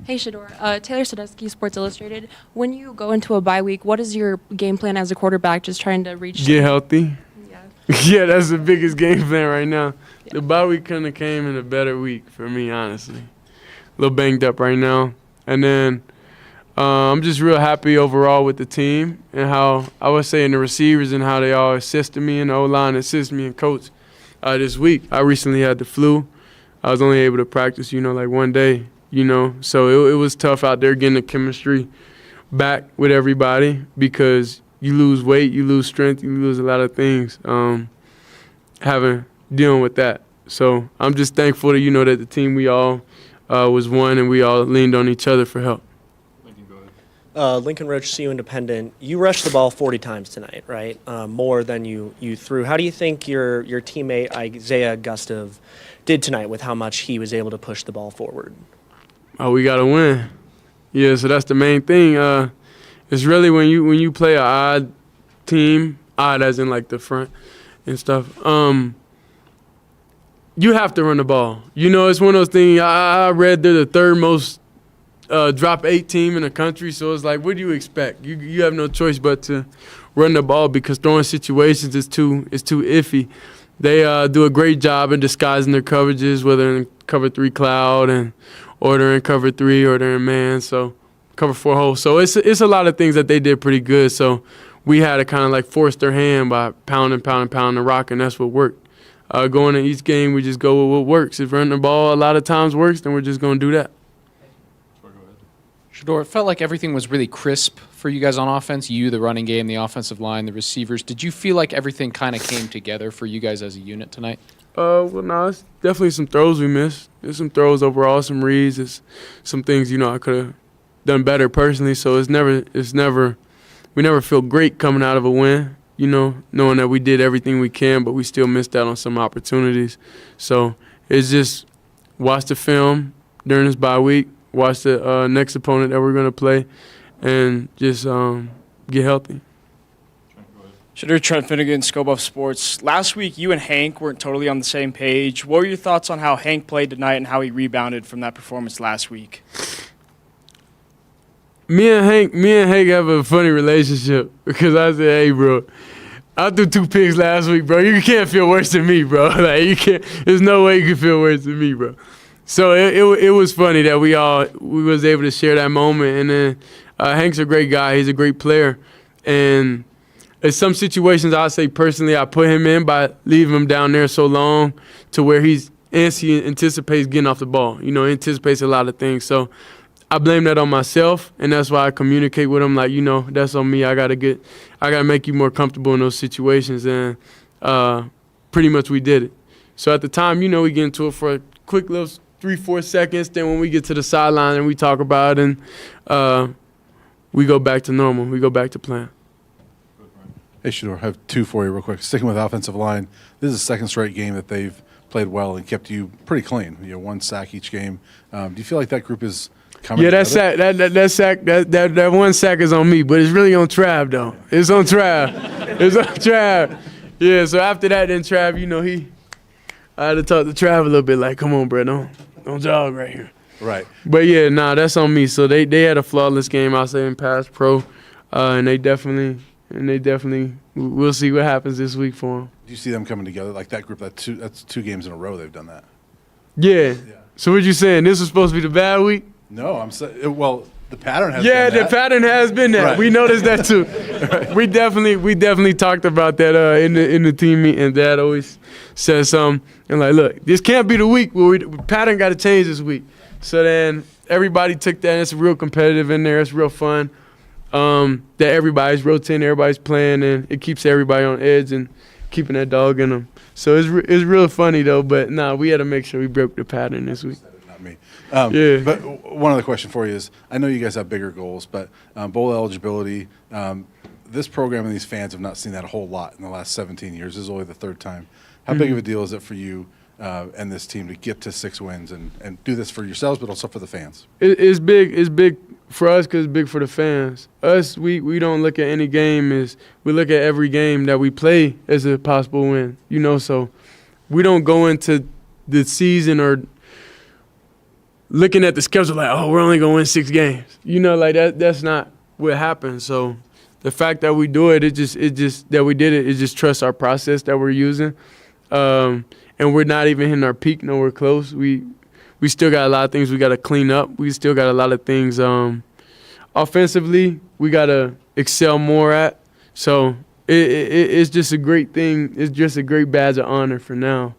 Hey, Shedeur. Taylor Sadetsky, Sports Illustrated. When you go into a bye week, what is your game plan as a quarterback, just trying to reach? Get healthy. Yeah. Yeah, that's the biggest game plan right now. Yeah. The bye week couldn't have came in a better week for me, honestly. A little banged up right now. And then I'm just real happy overall with the team and how, I would say, in the receivers and how they all assisted me and the O-line assisted me and coach this week. I recently had the flu. I was only able to practice, like one day, So it was tough out there getting the chemistry back with everybody because you lose weight, you lose strength, you lose a lot of things dealing with that. So I'm just thankful that, that the team we all was one and we all leaned on each other for help. Lincoln Roach, CU Independent. You rushed the ball 40 times tonight, right? More than you threw. How do you think your teammate Isaiah Gustav did tonight with how much he was able to push the ball forward? Oh, we got to win. Yeah, so that's the main thing. It's really when you play an odd team, odd as in like the front and stuff, you have to run the ball. It's one of those things. I read they're the third most drop 8 team in the country, so it's like, what do you expect? You have no choice but to run the ball because throwing situations is too iffy. They do a great job in disguising their coverages, whether in cover 3 cloud or they're in cover 3 or they're in man, so cover 4 hole. So it's a lot of things that they did pretty good. So we had to kind of like force their hand by pounding the rock, and that's what worked. Going to each game, we just go with what works. If running the ball a lot of times works, then we're just going to do that. Shedeur, it felt like everything was really crisp for you guys on offense. You, the running game, the offensive line, the receivers. Did you feel like everything kind of came together for you guys as a unit tonight? Well, no, it's definitely some throws we missed. There's some throws overall, some reads. It's some things, I could have done better personally. So we never feel great coming out of a win, knowing that we did everything we can, but we still missed out on some opportunities. So it's just watch the film during this bye week, watch the next opponent that we're going to play, and just get healthy. Shedeur, Trent Finnegan, Scope of Sports. Last week, you and Hank weren't totally on the same page. What were your thoughts on how Hank played tonight and how he rebounded from that performance last week? Me and Hank have a funny relationship because I said, hey, bro, I threw 2 picks last week, bro. You can't feel worse than me, bro. Like, you can't. There's no way you can feel worse than me, bro. So it was funny that we was able to share that moment. And then Hank's a great guy. He's a great player. And in some situations, I'll say personally, I put him in by leaving him down there so long to where he anticipates getting off the ball. He anticipates a lot of things. So I blame that on myself, and that's why I communicate with him like, that's on me. I gotta make you more comfortable in those situations. And pretty much we did it. So at the time, we get into it for a quick little 3-4 seconds. Then when we get to the sideline and we talk about it, and we go back to normal. We go back to plan. Hey, Shedeur, I have 2 for you real quick. Sticking with offensive line, this is the second straight game that they've played well and kept you pretty clean. 1 sack each game. Do you feel like that group is coming together? That 1 sack is on me, but it's really on Trav, though. It's on Trav. It's on Trav. Yeah, so after that, then Trav, I had to talk to Trav a little bit like, come on, bro, don't jog right here. Right. But, yeah, that's on me. So they had a flawless game, I'll say, in pass pro, and they definitely we'll see what happens this week for them. Do you see them coming together like that group? That's 2 games in a row they've done that. Yeah. So what you saying? This was supposed to be the bad week? No, I'm saying, well, the pattern has been been that. The pattern has been that. Right. We noticed that too. Right. We definitely talked about that in the team meeting, and Dad always says something and like, look, this can't be the week where the pattern got to change this week. So then everybody took that, and it's real competitive in there. It's real fun. That everybody's rotating, everybody's playing, and it keeps everybody on edge and keeping that dog in them. So it's real funny though. But we had to make sure we broke the pattern this week. Not me. Yeah. But one other question for you is, I know you guys have bigger goals, but bowl eligibility. This program and these fans have not seen that a whole lot in the last 17 years. This is only the 3rd time. How big of a deal is it for you and this team to get to 6 wins and do this for yourselves, but also for the fans? It's big. It's big for us because it's big for the fans. Us, we don't look at any game as we look at every game that we play as a possible win. So we don't go into the season or looking at the schedule like, oh, we're only going to win 6 games. Like that's not what happens. So the fact that we do it, it just that we did it, it just trust our process that we're using. And we're not even hitting our peak nowhere close. We still got a lot of things we got to clean up. We still got a lot of things offensively we got to excel more at. So it's just a great thing. It's just a great badge of honor for now.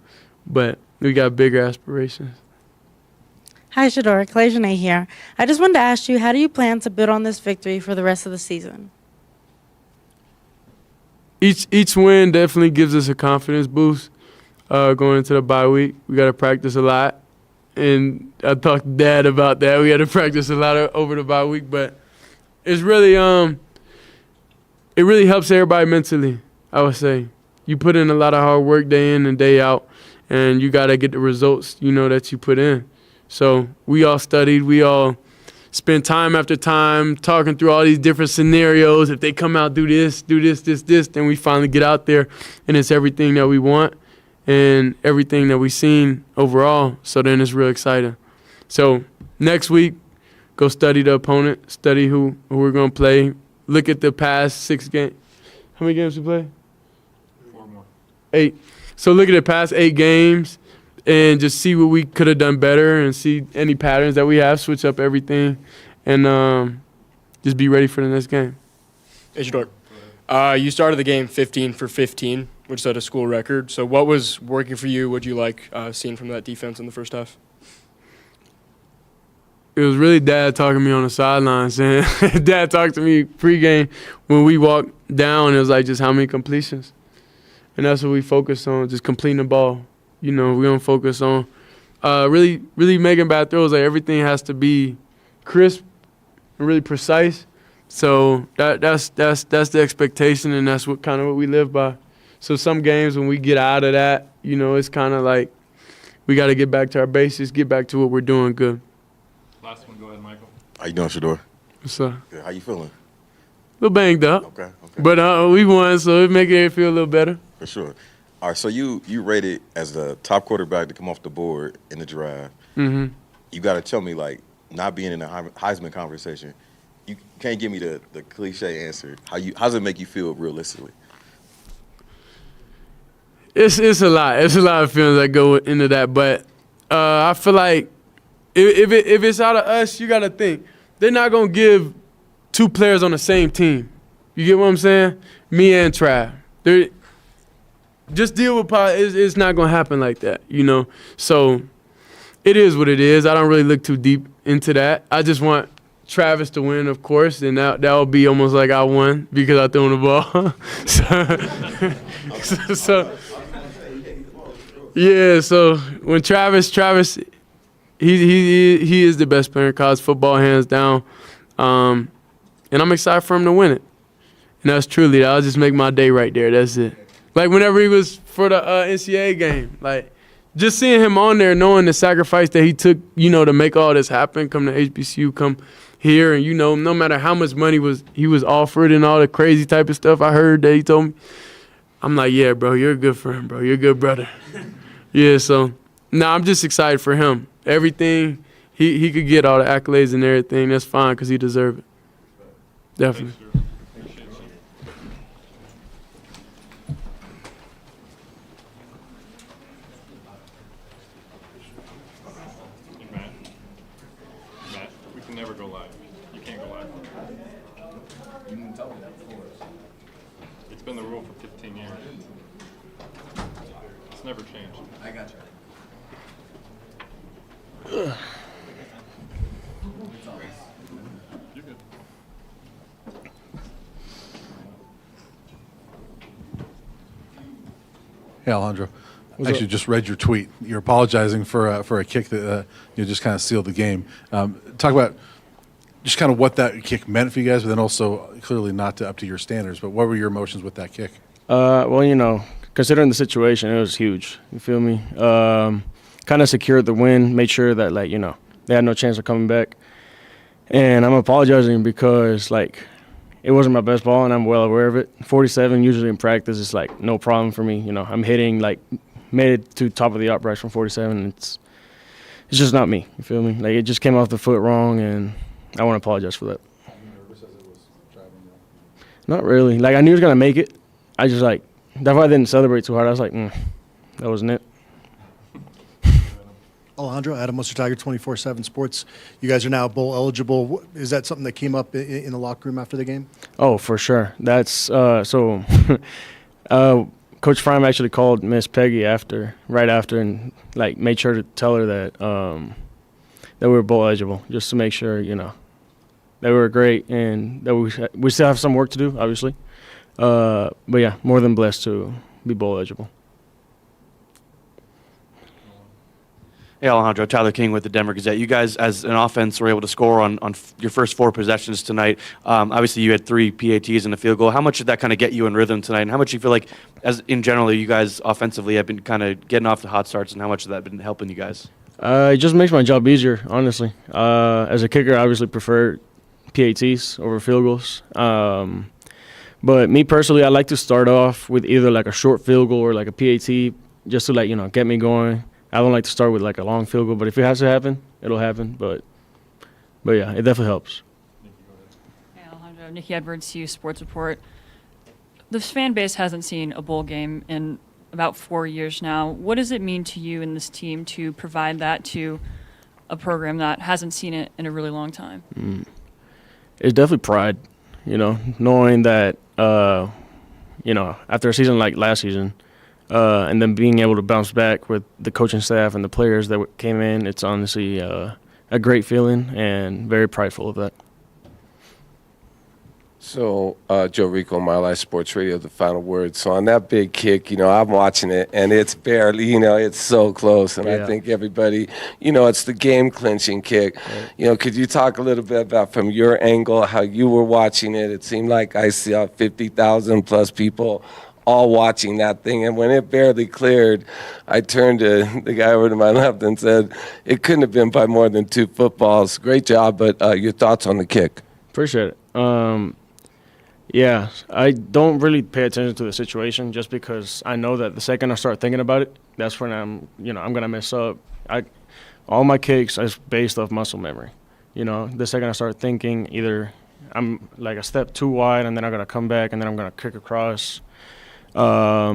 But we got bigger aspirations. Hi, Shedeur. Clayjanae here. I just wanted to ask you, how do you plan to build on this victory for the rest of the season? Each win definitely gives us a confidence boost going into the bye week. We got to practice a lot, and I talked to Dad about that. We got to practice a lot over the bye week, but it's really it really helps everybody mentally, I would say. You put in a lot of hard work day in and day out, and you got to get the results, that you put in. So we all studied. We all spent time after time talking through all these different scenarios. If they come out, do this, then we finally get out there, and it's everything that we want and everything that we've seen overall. So then it's real exciting. So next week, go study the opponent, study who we're going to play, look at the past 6 games. How many games we play? 4 more. 8. So look at the past 8 games and just see what we could have done better and see any patterns that we have, switch up everything, and just be ready for the next game. Hey, Shedeur. You started the game 15 for 15, which set a school record. So what was working for you? What did you like seeing from that defense in the first half? It was really Dad talking to me on the sideline, saying, Dad talked to me pregame when we walked down. It was like just how many completions. And that's what we focus on, just completing the ball. We're going to focus on really making bad throws. Like everything has to be crisp and really precise. So that's the expectation, and that's what we live by. So some games when we get out of that, it's kind of like we got to get back to our basics, get back to what we're doing good. Last one, go ahead, Michael. How you doing, Shedeur? What's up? Good. How you feeling? A little banged up. Okay. But we won, so it making it feel a little better. For sure. All right, so you rated as the top quarterback to come off the board in the draft. Mm-hmm. You got to tell me, not being in the Heisman conversation, you can't give me the cliche answer. How does it make you feel realistically? It's a lot. It's a lot of feelings that go into that, but I feel like if it's out of us, you got to think they're not gonna give 2 players on the same team. You get what I'm saying? Me and Trav. Just deal with it's not gonna happen like that, So it is what it is. I don't really look too deep into that. I just want Travis to win, of course, and that will be almost like I won because I threw the ball. So when Travis, he is the best player in college football, hands down, and I'm excited for him to win it. And that'll just make my day right there. That's it. Like whenever he was for the NCAA game, like just seeing him on there, knowing the sacrifice that he took, to make all this happen, come to HBCU, come here, and no matter how much money he was offered and all the crazy type of stuff I heard that he told me, I'm like, yeah, bro, you're a good friend, bro, you're a good brother. Yeah, so I'm just excited for him. Everything he could get all the accolades and everything. That's fine because he deserves it. Definitely. Matt, we can never go live. You can't go live. You didn't tell me that before. It's been the rule for 15 years. It's never changed. I got you. You're good. Hey, Alejandro. I actually just read your tweet. You're apologizing for a kick that just kind of sealed the game. Talk about just kind of what that kick meant for you guys, but then also clearly not up to your standards. But what were your emotions with that kick? Well, considering the situation, it was huge. You feel me? Kind of secured the win, made sure that, they had no chance of coming back. And I'm apologizing because, it wasn't my best ball, and I'm well aware of it. 47, usually in practice, it's, no problem for me. I'm hitting, made it to top of the uprights from 47, and it's just not me. You feel me? It just came off the foot wrong, and I want to apologize for that. Not really. I knew he was going to make it. I just, that's why I didn't celebrate too hard. I was like, that wasn't it. Alejandro, Adam Tiger, 24/7 Sports. You guys are now bowl eligible. Is that something that came up in the locker room after the game? Oh, for sure. That's Coach Fromm actually called Miss Peggy right after, and like made sure to tell her that that we were bowl eligible, just to make sure that we were great and that we still have some work to do, obviously. But yeah, more than blessed to be bowl eligible. Hey, Alejandro, Tyler King with the Denver Gazette. You guys, as an offense, were able to score on your first 4 possessions tonight. Obviously, you had 3 PATs and a field goal. How much did that kind of get you in rhythm tonight? And how much do you feel like, as in general, you guys offensively have been kind of getting off the hot starts, and how much has that been helping you guys? It just makes my job easier, honestly. As a kicker, I obviously prefer PATs over field goals. But me personally, I like to start off with either like a short field goal or like a PAT, just to get me going. I don't like to start with like a long field goal, but if it has to happen, it'll happen. But yeah, it definitely helps. Hey, Alejandro, Nikki Edwards, CU Sports Report. The fan base hasn't seen a bowl game in about 4 years now. What does it mean to you and this team to provide that to a program that hasn't seen it in a really long time? It's definitely pride, knowing that, after a season like last season, and then being able to bounce back with the coaching staff and the players that came in, it's honestly a great feeling and very prideful of that. So, Joe Rico, Mile High Sports Radio, the final word. So on that big kick, I'm watching it, and it's barely, it's so close. And I think everybody, it's the game-clinching kick. Right. Could you talk a little bit about, from your angle, how you were watching it? It seemed like I saw 50,000 plus people all watching that thing. And when it barely cleared, I turned to the guy over to my left and said, it couldn't have been by more than 2 footballs. Great job, but your thoughts on the kick? Appreciate it. Yeah, I don't really pay attention to the situation just because I know that the second I start thinking about it, that's when I'm going to mess up. All my kicks is based off muscle memory. The second I start thinking, either I'm like a step too wide and then I'm going to come back and then I'm going to kick across. But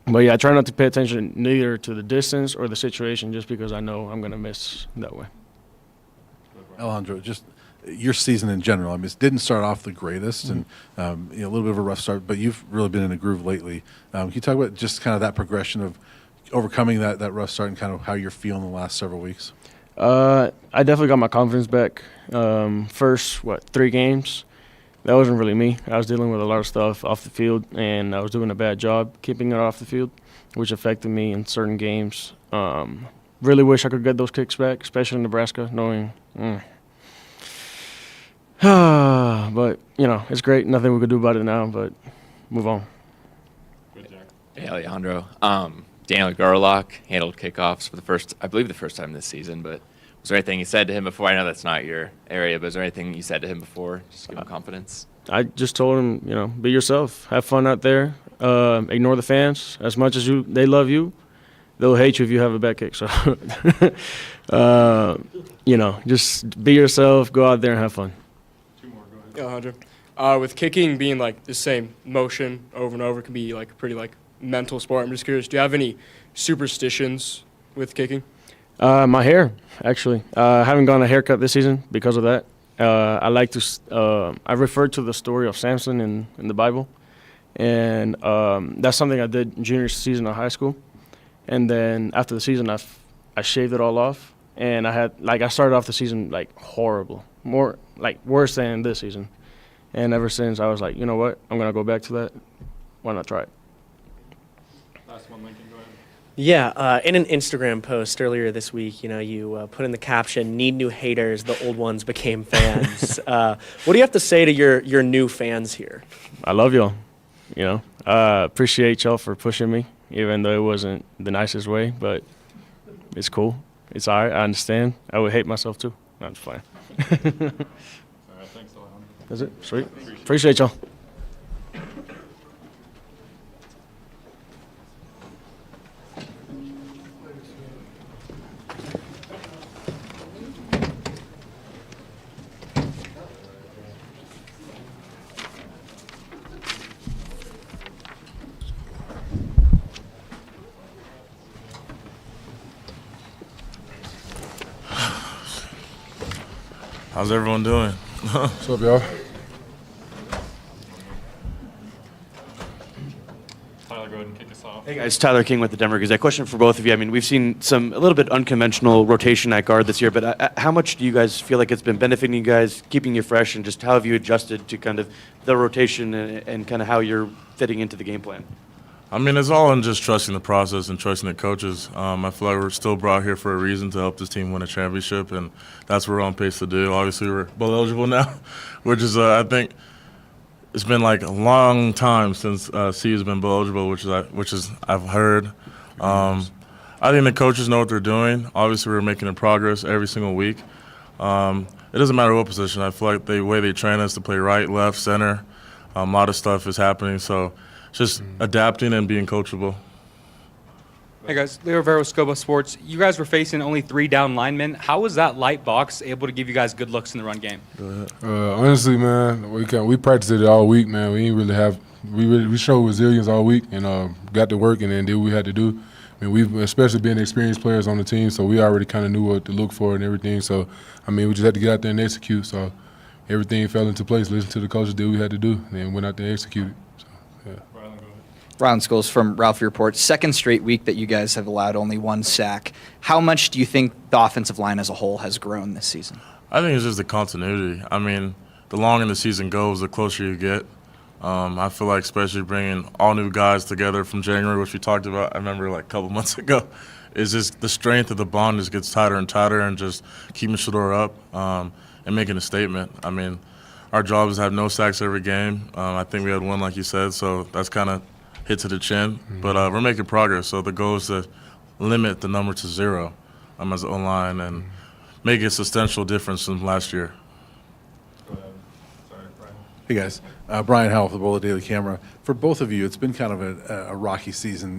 yeah, I try not to pay attention neither to the distance or the situation just because I know I'm going to miss that way. Alejandro, just your season in general, it didn't start off the greatest, and a little bit of a rough start, but you've really been in a groove lately. Can you talk about just kind of that progression of overcoming that rough start and kind of how you're feeling the last several weeks? I definitely got my confidence back. First, 3 games, that wasn't really me. I was dealing with a lot of stuff off the field, and I was doing a bad job keeping it off the field, which affected me in certain games. Really wish I could get those kicks back, especially in Nebraska, knowing but, it's great. Nothing we could do about it now, but move on. Hey, Alejandro. Daniel Garlock handled kickoffs for the first time this season, but was there anything you said to him before? I know that's not your area, but is there anything you said to him before? Just give him confidence. I just told him, be yourself. Have fun out there. Ignore the fans. As much as they love you, they'll hate you if you have a bad kick. So, just be yourself. Go out there and have fun. Alejandro, with kicking being like the same motion over and over, can be like a pretty mental sport. I'm just curious, do you have any superstitions with kicking? My hair, actually. I haven't gotten a haircut this season because of that. I like to. I refer to the story of Samson in the Bible, and that's something I did junior season of high school. And then after the season, I shaved it all off, and I started off the season horrible, worse than this season. And ever since, I was like, you know what? I'm gonna go back to that. Why not try it? Last one, Lincoln. Go ahead. Yeah, in an Instagram post earlier this week, you put in the caption, "Need new haters, the old ones became fans." What do you have to say to your new fans here? I love y'all. Appreciate y'all for pushing me, even though it wasn't the nicest way, but it's cool. It's all right. I understand. I would hate myself too. No, it's fine. All right, thanks, Alejandro. That's it. Sweet. Appreciate y'all. How's everyone doing? What's up, y'all? Tyler, go ahead and kick us off. Hey guys, Tyler King with the Denver Gazette. Question for both of you. I mean, we've seen a little bit unconventional rotation at guard this year, but how much do you guys feel like it's been benefiting you guys, keeping you fresh, and just how have you adjusted to kind of the rotation and kind of how you're fitting into the game plan? I mean, it's all in just trusting the process and trusting the coaches. I feel like we're still brought here for a reason to help this team win a championship, and that's what we're on pace to do. Obviously, we're bowl eligible now, which is, I think, it's been like a long time since CU's been bowl eligible, which is I've heard. I think the coaches know what they're doing. Obviously, we're making progress every single week. It doesn't matter what position. I feel like the way they train us to play right, left, center, a lot of stuff is happening. So just adapting and being coachable. Hey guys, Leo Rivera with Scoba Sports. You guys were facing only 3 down linemen. How was that light box able to give you guys good looks in the run game? Honestly, man, we practiced it all week, man. We didn't really have we showed resilience all week and got to work and then did what we had to do. I mean, we've especially been experienced players on the team, so we already kind of knew what to look for and everything. So, I mean, we just had to get out there and execute. So, everything fell into place. Listen to the coaches, did what we had to do, and then went out there and executed. So, yeah. Ron Scholes from Ralph Report. Second straight week that you guys have allowed only 1 sack. How much do you think the offensive line as a whole has grown this season? I think it's just the continuity. I mean, the longer the season goes, the closer you get. I feel like especially bringing all new guys together from January, which we talked about, I remember like a couple months ago, is just the strength of the bond just gets tighter and tighter and just keeping Shedeur up and making a statement. I mean, our job is to have no sacks every game. I think we had 1, like you said, so that's kind of hit to the chin, but we're making progress. So the goal is to limit the number to 0 as an O-line and make a substantial difference from last year. Hey guys, Brian Howell with the Bola Daily Camera. For both of you, it's been kind of a rocky season,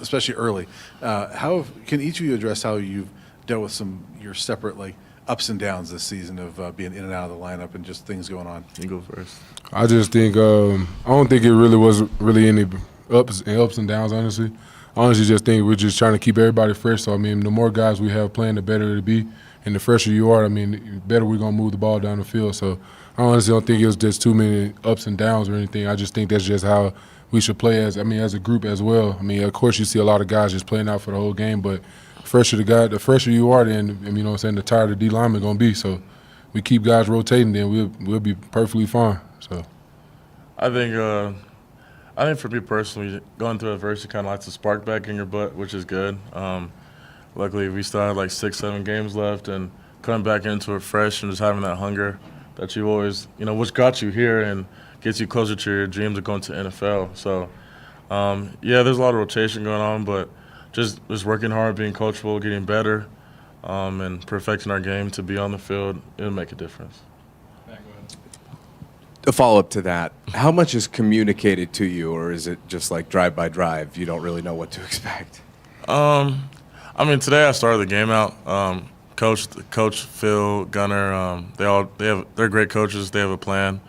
especially early. Can each of you address how you've dealt with your separate ups and downs this season of being in and out of the lineup and just things going on? You go first. I just think I don't think it really was any ups and downs, honestly. Honestly, just think we're just trying to keep everybody fresh. So, I mean, the more guys we have playing, the better it'll be. And the fresher you are, I mean, the better we're going to move the ball down the field. So, I honestly don't think it was just too many ups and downs or anything. I just think that's just how we should play as a group as well. I mean, of course, you see a lot of guys just playing out for the whole game, but the fresher you are, then, you know what I'm saying, the tighter the D lineman going to be. So, we keep guys rotating, then we'll be perfectly fine. So, I think for me personally, going through adversity kind of lights a spark back in your butt, which is good. Luckily, we still had 6, 7 games left, and coming back into it fresh and just having that hunger that you always, which got you here and gets you closer to your dreams of going to NFL. So, yeah, there's a lot of rotation going on, but just working hard, being coachable, getting better, and perfecting our game to be on the field, it'll make a difference. A follow-up to that, how much is communicated to you, or is it just like drive by drive? You don't really know what to expect? I mean, today I started the game out. Coach Phil, Gunner, they're great coaches. They have a plan.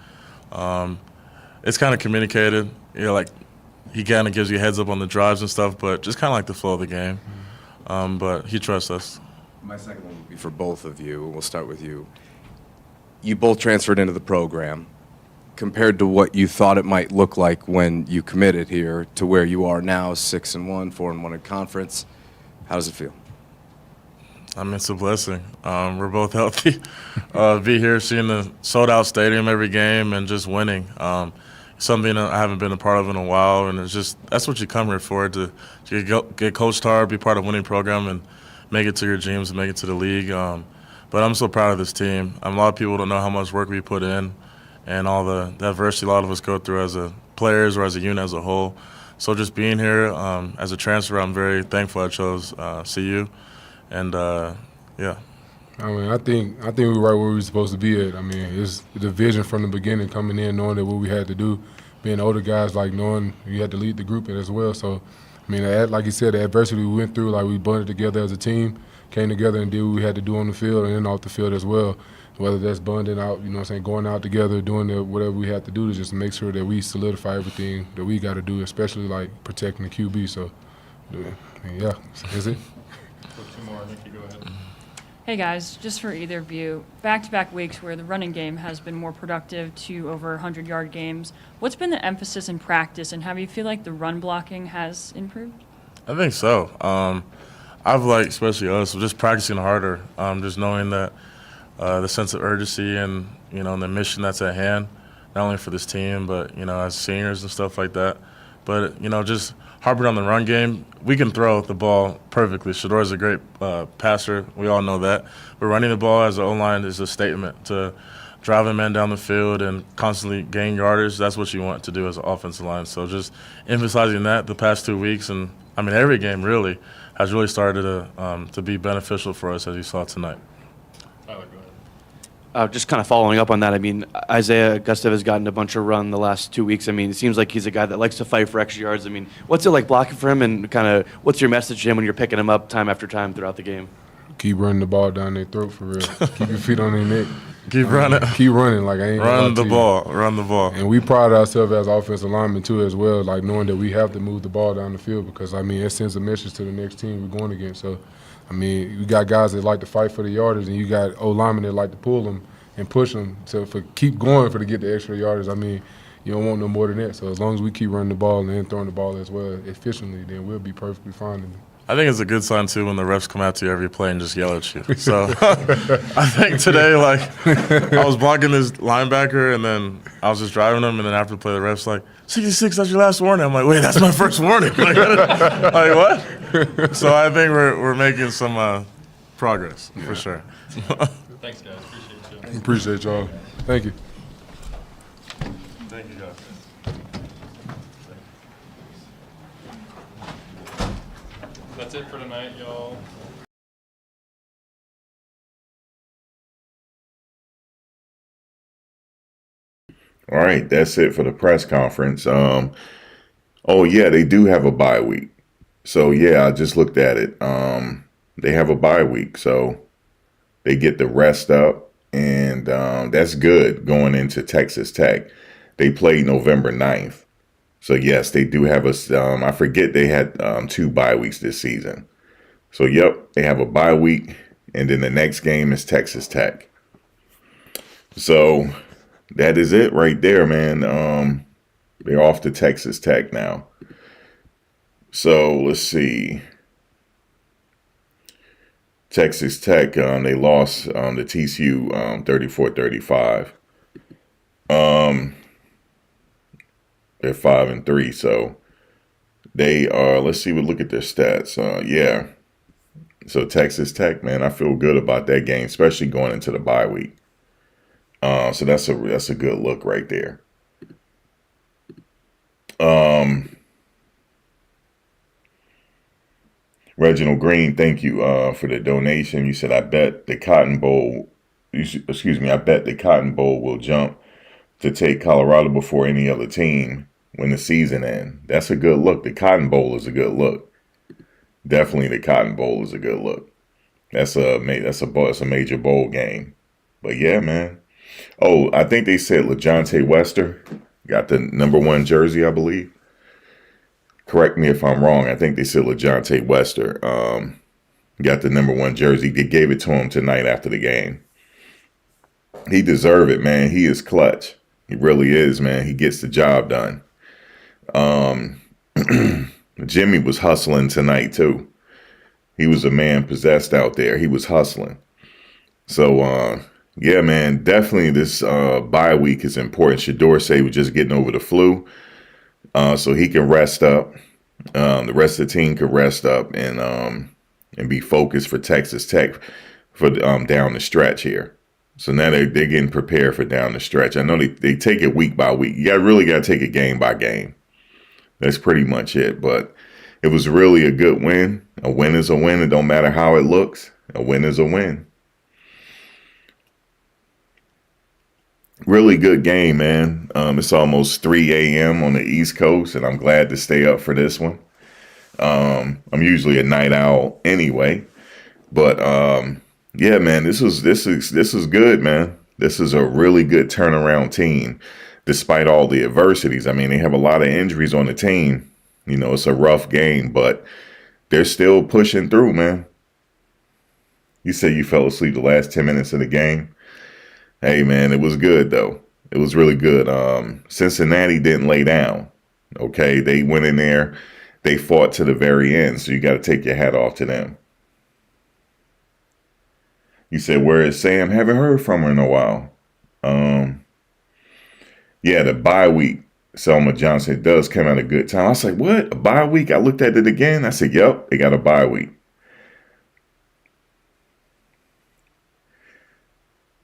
It's kind of communicated. He kind of gives you a heads up on the drives and stuff, but just kind of like the flow of the game. But he trusts us. My second one would be for both of you. We'll start with you. You both transferred into the program. Compared to what you thought it might look like when you committed here to where you are now, 6-1, 4-1 in conference, how does it feel? I mean, it's a blessing. We're both healthy. Be here, seeing the sold-out stadium every game, and just winning. Something that I haven't been a part of in a while, and that's what you come here for, to get coached hard, be part of a winning program, and make it to your dreams and make it to the league. But I'm so proud of this team. A lot of people don't know how much work we put in and all the adversity a lot of us go through as players or as a unit as a whole. So just being here as a transfer, I'm very thankful I chose CU. And, yeah. I mean, I think we're right where we're supposed to be at. I mean, it's the vision from the beginning, coming in, knowing that what we had to do, being older guys, knowing you had to lead the group as well. So, I mean, like you said, the adversity we went through, we bonded together as a team, came together and did what we had to do on the field and then off the field as well. Whether that's bonding out, going out together, doing whatever we have to do to just make sure that we solidify everything that we got to do, especially protecting the QB. So, yeah, is it? Two more, Nikki, go ahead. Hey guys, just for either of you, back-to-back weeks where the running game has been more productive to over 100-yard games. What's been the emphasis in practice, and how do you feel like the run blocking has improved? I think so. I've liked, especially us, just practicing harder, just knowing that the sense of urgency and, the mission that's at hand, not only for this team, but, as seniors and stuff like that. But, just harping on the run game, we can throw the ball perfectly. Shedeur is a great passer. We all know that. But running the ball as an O-line is a statement to driving men down the field and constantly gain yardage. That's what you want to do as an offensive line. So just emphasizing that the past 2 weeks, and, every game really, has really started to be beneficial for us, as you saw tonight. Tyler, go ahead. Just kind of following up on that, Isaiah Gustav has gotten a bunch of run the last 2 weeks. It seems like he's a guy that likes to fight for extra yards. What's it like blocking for him, and kind of what's your message to him when you're picking him up time after time throughout the game? Keep running the ball down their throat for real. Keep your feet on their neck. Keep running. Keep running. Like, I ain't gonna lie Run the to you. ball. Run the ball. And we pride ourselves as offensive linemen too, as well, like knowing that we have to move the ball down the field because it sends a message to the next team we're going against. So, you got guys that like to fight for the yardage, and you got O-linemen that like to pull them and push them to keep going to get the extra yardage. You don't want no more than that. So as long as we keep running the ball and throwing the ball as well efficiently, then we'll be perfectly fine. I think it's a good sign, too, when the refs come out to you every play and just yell at you. So I think today, I was blocking this linebacker, and then I was just driving him, and then after the play, the ref's like, 66, that's your last warning. I'm like, wait, that's my first warning. Like what? So I think we're making some progress, for sure. Thanks, guys. Appreciate you. Appreciate y'all. Thank you. Thank you, guys. That's it for tonight, y'all. All right, that's it for the press conference. Oh yeah, they do have a bye week. So yeah, I just looked at it. They have a bye week, so they get the rest up, and that's good going into Texas Tech. They play November 9th. So yes, they do have I forget they had 2 bye weeks this season. So yep, they have a bye week, and then the next game is Texas Tech. So that is it right there, man. They're off to Texas Tech now. So let's see. Texas Tech, they lost to TCU 34-35. They're 5-3, so they are. Let's see. Look at their stats. Yeah. So Texas Tech, man, I feel good about that game, especially going into the bye week. So that's a good look right there. Reginald Green, thank you for the donation. You said, I bet the Cotton Bowl will jump to take Colorado before any other team when the season ends. That's a good look. The Cotton Bowl is a good look. Definitely the Cotton Bowl is a good look. That's a major bowl game. But yeah, man. Oh, I think they said LeJohntay Wester got the #1 jersey, I believe. Correct me if I'm wrong. I think they said LeJohntay Wester got the #1 jersey. They gave it to him tonight after the game. He deserved it, man. He is clutch. He really is, man. He gets the job done. Jimmy was hustling tonight, too. He was a man possessed out there. He was hustling. So, yeah, man, definitely this bye week is important. Shedeur said he was just getting over the flu, so he can rest up. The rest of the team can rest up and be focused for Texas Tech for down the stretch here. So now they're getting prepared for down the stretch. I know they take it week by week. You really got to take it game by game. That's pretty much it. But it was really a good win. A win is a win. It don't matter how it looks. A win is a win. Really good game, man. It's almost 3 a.m. on the East Coast, and I'm glad to stay up for this one. I'm usually a night owl anyway. But yeah, man, this is good, man. This is a really good turnaround team, despite all the adversities. I mean, they have a lot of injuries on the team. You know, it's a rough game, but they're still pushing through, man. You said you fell asleep the last 10 minutes of the game. Hey, man, it was good, though. It was really good. Cincinnati didn't lay down, okay? They went in there. They fought to the very end, so you got to take your hat off to them. You said, where is Sam? Haven't heard from her in a while. Yeah, the bye week, Selma Johnson, does come at a good time. I was like, what? A bye week? I looked at it again. I said, yep, they got a bye week.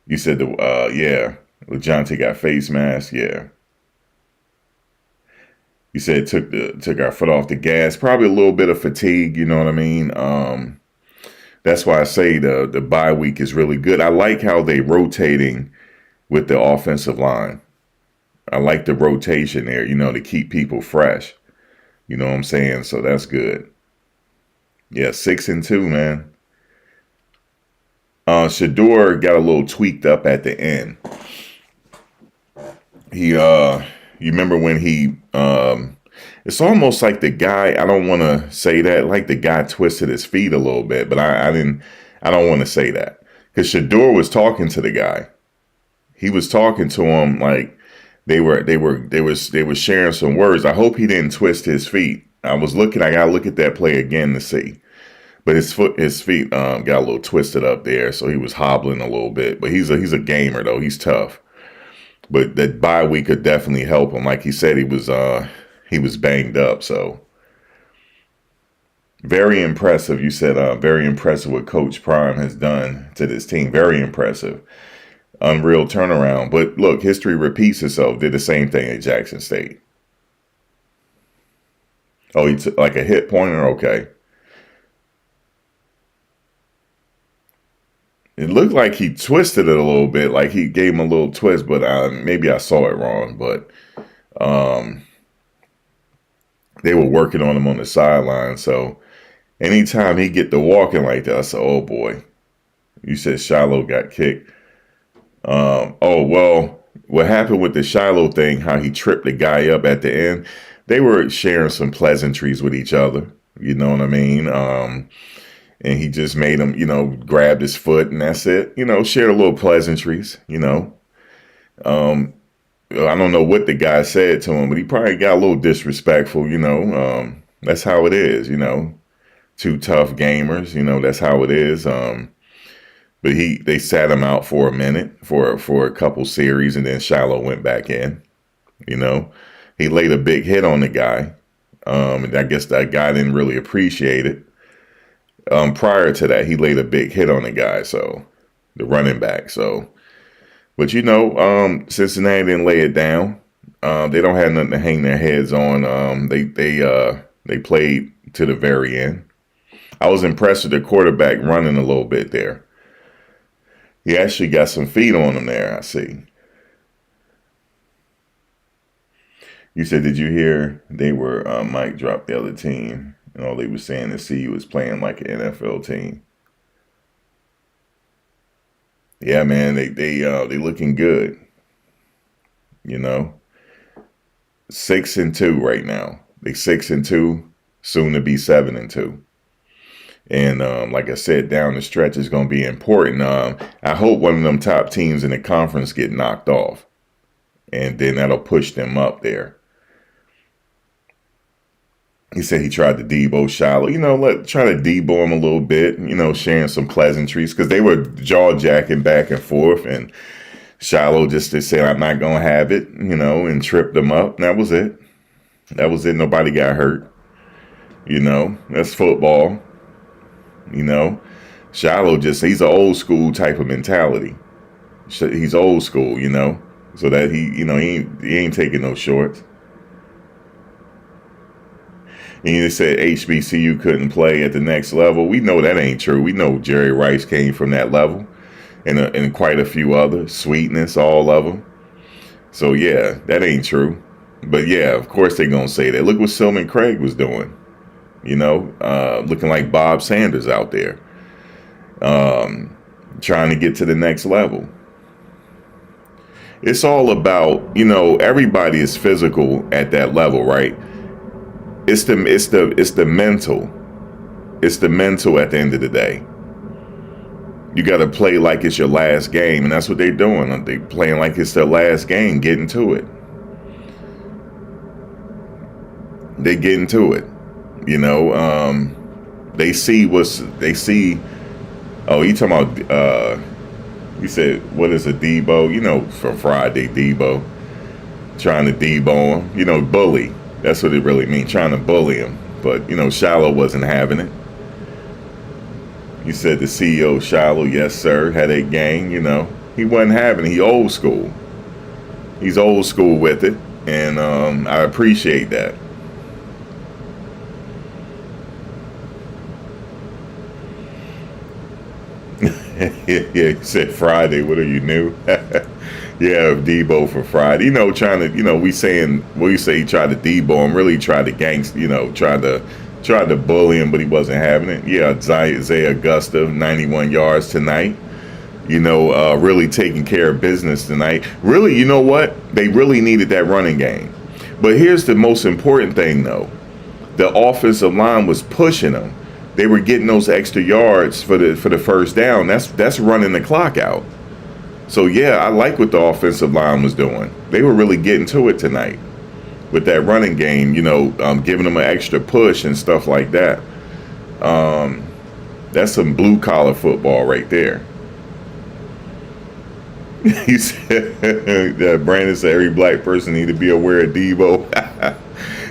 You said, yeah, LeJohntay got face mask. Yeah. You said took our foot off the gas. Probably a little bit of fatigue, you know what I mean? That's why I say the bye week is really good. I like how they rotating with the offensive line. I like the rotation there, you know, to keep people fresh. You know what I'm saying? So that's good. Yeah, 6-2, man. Shedeur got a little tweaked up at the end. You remember when he, it's almost like the guy, I don't want to say that, like the guy twisted his feet a little bit, but I don't want to say that. Because Shedeur was talking to the guy. He was talking to him like they were sharing some words. I hope he didn't twist his feet. I gotta look at that play again to see. But his feet got a little twisted up there, so he was hobbling a little bit. But he's a gamer though. He's tough. But that bye week could definitely help him. Like he said, he was banged up. So very impressive. You said very impressive what Coach Prime has done to this team. Very impressive. Unreal turnaround. But look, history repeats itself. Did the same thing at Jackson State. Oh, he took like a hit pointer? Okay. It looked like he twisted it a little bit, like he gave him a little twist, but maybe I saw it wrong. But they were working on him on the sideline. So anytime he get to walking like that, I said, oh, boy. You said Shiloh got kicked. Oh, well, what happened with the Shiloh thing, how he tripped the guy up at the end, they were sharing some pleasantries with each other. You know what I mean? And he just made him, you know, grabbed his foot and that's it. You know, shared a little pleasantries, you know. I don't know what the guy said to him, but he probably got a little disrespectful, you know. That's how it is, you know. Two tough gamers, you know, that's how it is. But they sat him out for a minute for a couple series, and then Shiloh went back in, you know. He laid a big hit on the guy. And I guess that guy didn't really appreciate it. Prior to that, he laid a big hit on the guy, so the running back. So, but you know, Cincinnati didn't lay it down. They don't have nothing to hang their heads on. They played to the very end. I was impressed with the quarterback running a little bit there. He actually got some feet on him there, I see. You said, did you hear they were Mike dropped the other team? And all they were saying is CU was playing like an NFL team. Yeah, man, they looking good. You know, 6-2 right now. They 6-2, soon to be 7-2. And like I said, down the stretch is going to be important. I hope one of them top teams in the conference get knocked off, and then that'll push them up there. He said he tried to Debo Shiloh, you know, try to Debo him a little bit, you know, sharing some pleasantries because they were jaw jacking back and forth, and Shiloh just said, I'm not going to have it, you know, and tripped him up. And that was it. That was it. Nobody got hurt. You know, that's football. You know, Shiloh he's an old school type of mentality. He's old school, you know, so that he ain't taking no shorts. And they said HBCU couldn't play at the next level. We know that ain't true. We know Jerry Rice came from that level, and quite a few others, Sweetness, all of them. So yeah, that ain't true. But yeah, of course they're gonna say that. Look what Silman Craig was doing. You know, looking like Bob Sanders out there, trying to get to the next level. It's all about, you know, everybody is physical at that level, right? It's the mental. It's the mental at the end of the day. You got to play like it's your last game, and that's what they're doing. They're playing like it's their last game, getting to it. They get into it. You know, they see. Oh, you talking about? You said what is a Debo? You know, for Friday, Debo trying to Debo him. You know, bully. That's what it really means. Trying to bully him. But you know, Shallow wasn't having it. You said the CEO Shallow, yes sir, had a gang. You know, he wasn't having it. He old school. He's old school with it, and I appreciate that. Yeah, you said Friday. What are you new? Yeah, Debo for Friday. You know, trying to, you know, we saying, well, you say he tried to Debo him, really tried to gangster, you know, tried to bully him, but he wasn't having it. Yeah, Isaiah Augusta, 91 yards tonight. You know, really taking care of business tonight. Really, you know what? They really needed that running game. But here's the most important thing, though. The offensive line was pushing them. They were getting those extra yards for the first down. That's running the clock out. So yeah, I like what the offensive line was doing. They were really getting to it tonight with that running game. You know, giving them an extra push and stuff like that. That's some blue collar football right there. He said that Brandon said every black person need to be aware of Debo.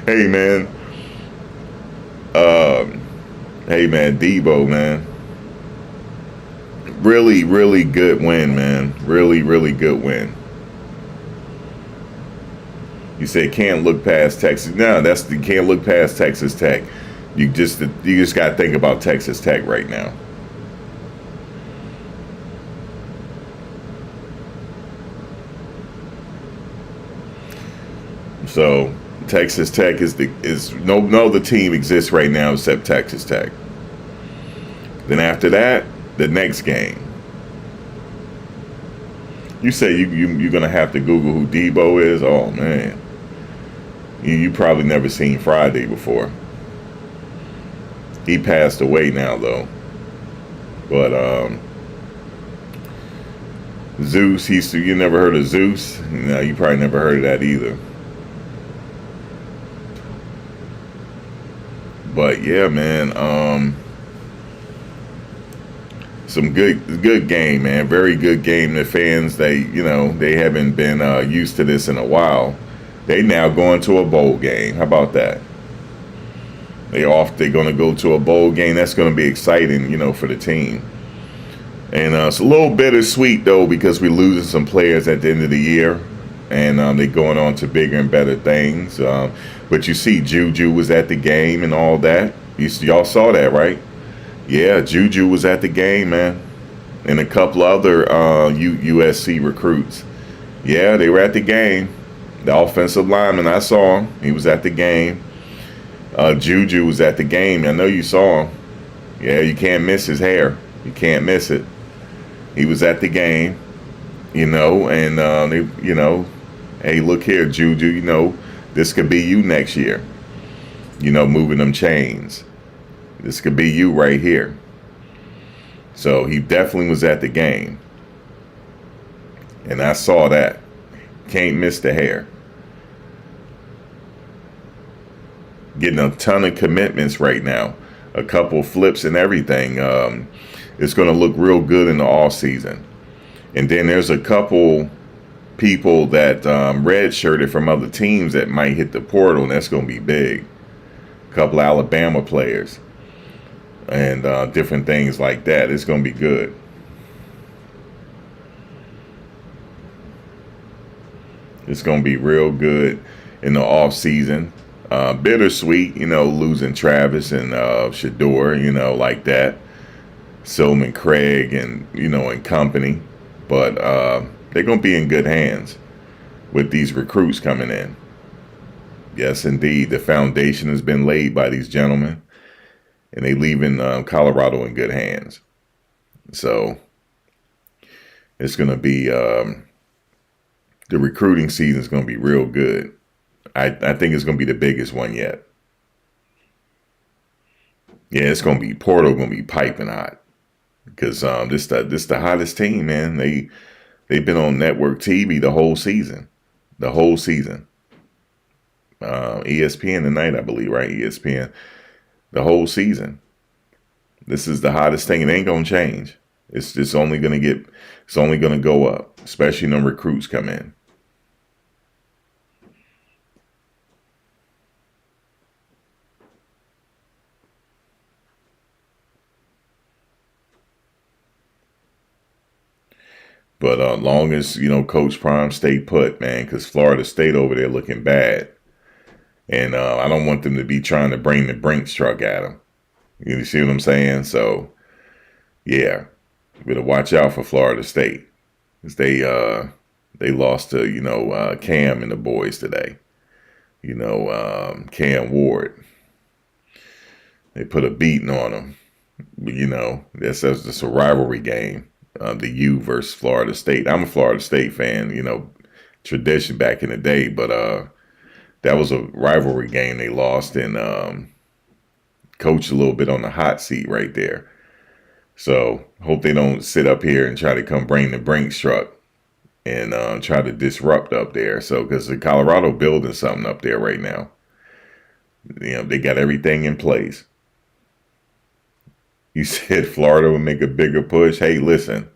Hey man. Hey man, Debo, man. Really, really good win, man. Really, really good win. You said can't look past Texas. No, you can't look past Texas Tech. You just got to think about Texas Tech right now. So Texas Tech is no other team exists right now except Texas Tech. Then after that, the next game. You say you're gonna have to Google who Debo is. Oh man, you probably never seen Friday before. He passed away now though. But Zeus, you never heard of Zeus? No, you probably never heard of that either. But yeah, man, some good game, man. Very good game. The fans, they haven't been used to this in a while. They now going to a bowl game. How about that? They're going to go to a bowl game. That's going to be exciting, you know, for the team. And it's a little bittersweet though because we're losing some players at the end of the year, and they're going on to bigger and better things. But you see, Juju was at the game and all that. Y'all saw that, right? Yeah, Juju was at the game, man. And a couple other USC recruits. Yeah, they were at the game. The offensive lineman, I saw him. He was at the game. Juju was at the game. I know you saw him. Yeah, you can't miss his hair. You can't miss it. He was at the game, you know, and hey, look here, Juju, you know, this could be you next year. You know, moving them chains. This could be you right here. So he definitely was at the game. And I saw that. Can't miss the hair. Getting a ton of commitments right now. A couple flips and everything. It's going to look real good in the off season. And then there's a couple people that redshirted from other teams that might hit the portal, and that's going to be big. A couple Alabama players. And different things like that. It's going to be good. It's going to be real good in the off season. Bittersweet, you know, losing Travis and Shedeur, you know, like that. Silman Craig and, you know, and company. But they're going to be in good hands with these recruits coming in. Yes, indeed. The foundation has been laid by these gentlemen. And they leaving Colorado in good hands. So it's going to be, the recruiting season is going to be real good. I think it's going to be the biggest one yet. Yeah, it's going to be, portal going to be piping hot. because this the hottest team, man. They've been on network TV the whole season, ESPN tonight, I believe, right? ESPN, the whole season. This is the hottest thing. It ain't gonna change. It's only gonna go up, especially when recruits come in. But long as, Coach Prime stay put, man, because Florida State over there looking bad. And I don't want them to be trying to bring the Brinks truck at them. You see what I'm saying? So, yeah, you better watch out for Florida State. 'Cause they lost to, Cam and the boys today. Cam Ward. They put a beating on them. But, that's just a rivalry game. The U versus Florida State. I'm a Florida State fan, tradition back in the day, but that was a rivalry game they lost, and coach a little bit on the hot seat right there. So hope they don't sit up here and try to come bring the Brinks truck and try to disrupt up there. So because the Colorado building something up there right now, they got everything in place. You said Florida would make a bigger push. Hey, listen,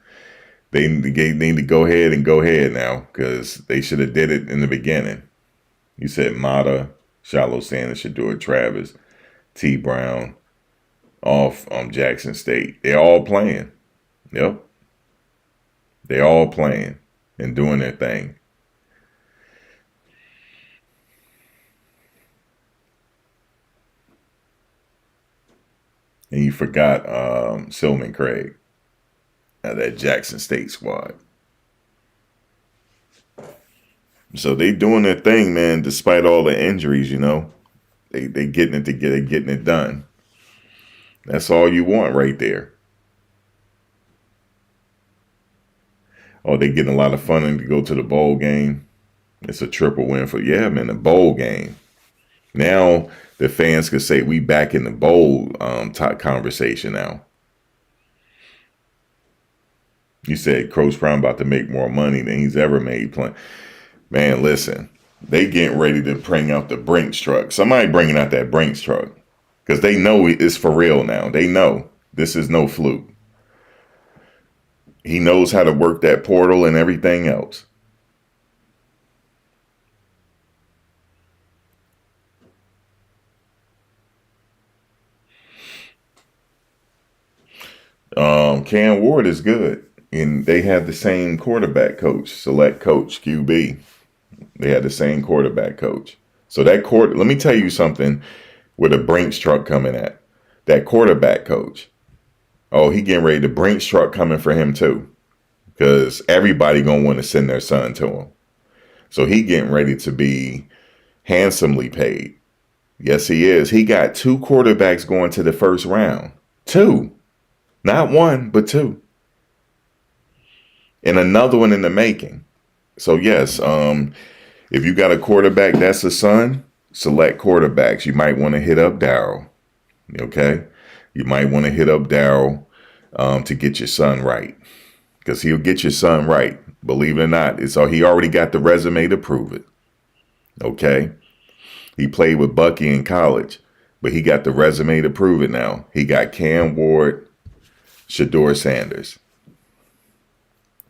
they need to go ahead now, because they should have did it in the beginning. You said Mata, Shiloh Sanders, Shedeur Travis, T. Brown, off Jackson State. They're all playing. Yep. They're all playing and doing their thing. And you forgot Silman Craig, that Jackson State squad. So they doing their thing, man, despite all the injuries, They getting it together, getting it done. That's all you want right there. Oh, they getting a lot of funding to go to the bowl game. It's a triple win for, the bowl game. Now the fans could say we back in the bowl top conversation now. You said Coach Brown about to make more money than he's ever made playing. Man, listen, they getting ready to bring out the Brinks truck. Somebody bringing out that Brinks truck, because they know it's for real now. They know this is no fluke. He knows how to work that portal and everything else. Cam Ward is good. And they had the same quarterback coach, select coach, QB. They had the same quarterback coach. So that let me tell you something with a Brinks truck coming at. That quarterback coach. Oh, he getting ready. The Brinks truck coming for him too. Because everybody going to want to send their son to him. So he getting ready to be handsomely paid. Yes, he is. He got 2 quarterbacks going to the first round. 2. Not 1, but 2. And another one in the making. So yes, if you got a quarterback that's a son, select quarterbacks. You might want to hit up Darryl. Okay? You might want to hit up Darryl to get your son right. Because he'll get your son right. Believe it or not. He already got the resume to prove it. Okay? He played with Bucky in college, but he got the resume to prove it now. He got Cam Ward, Shedeur Sanders.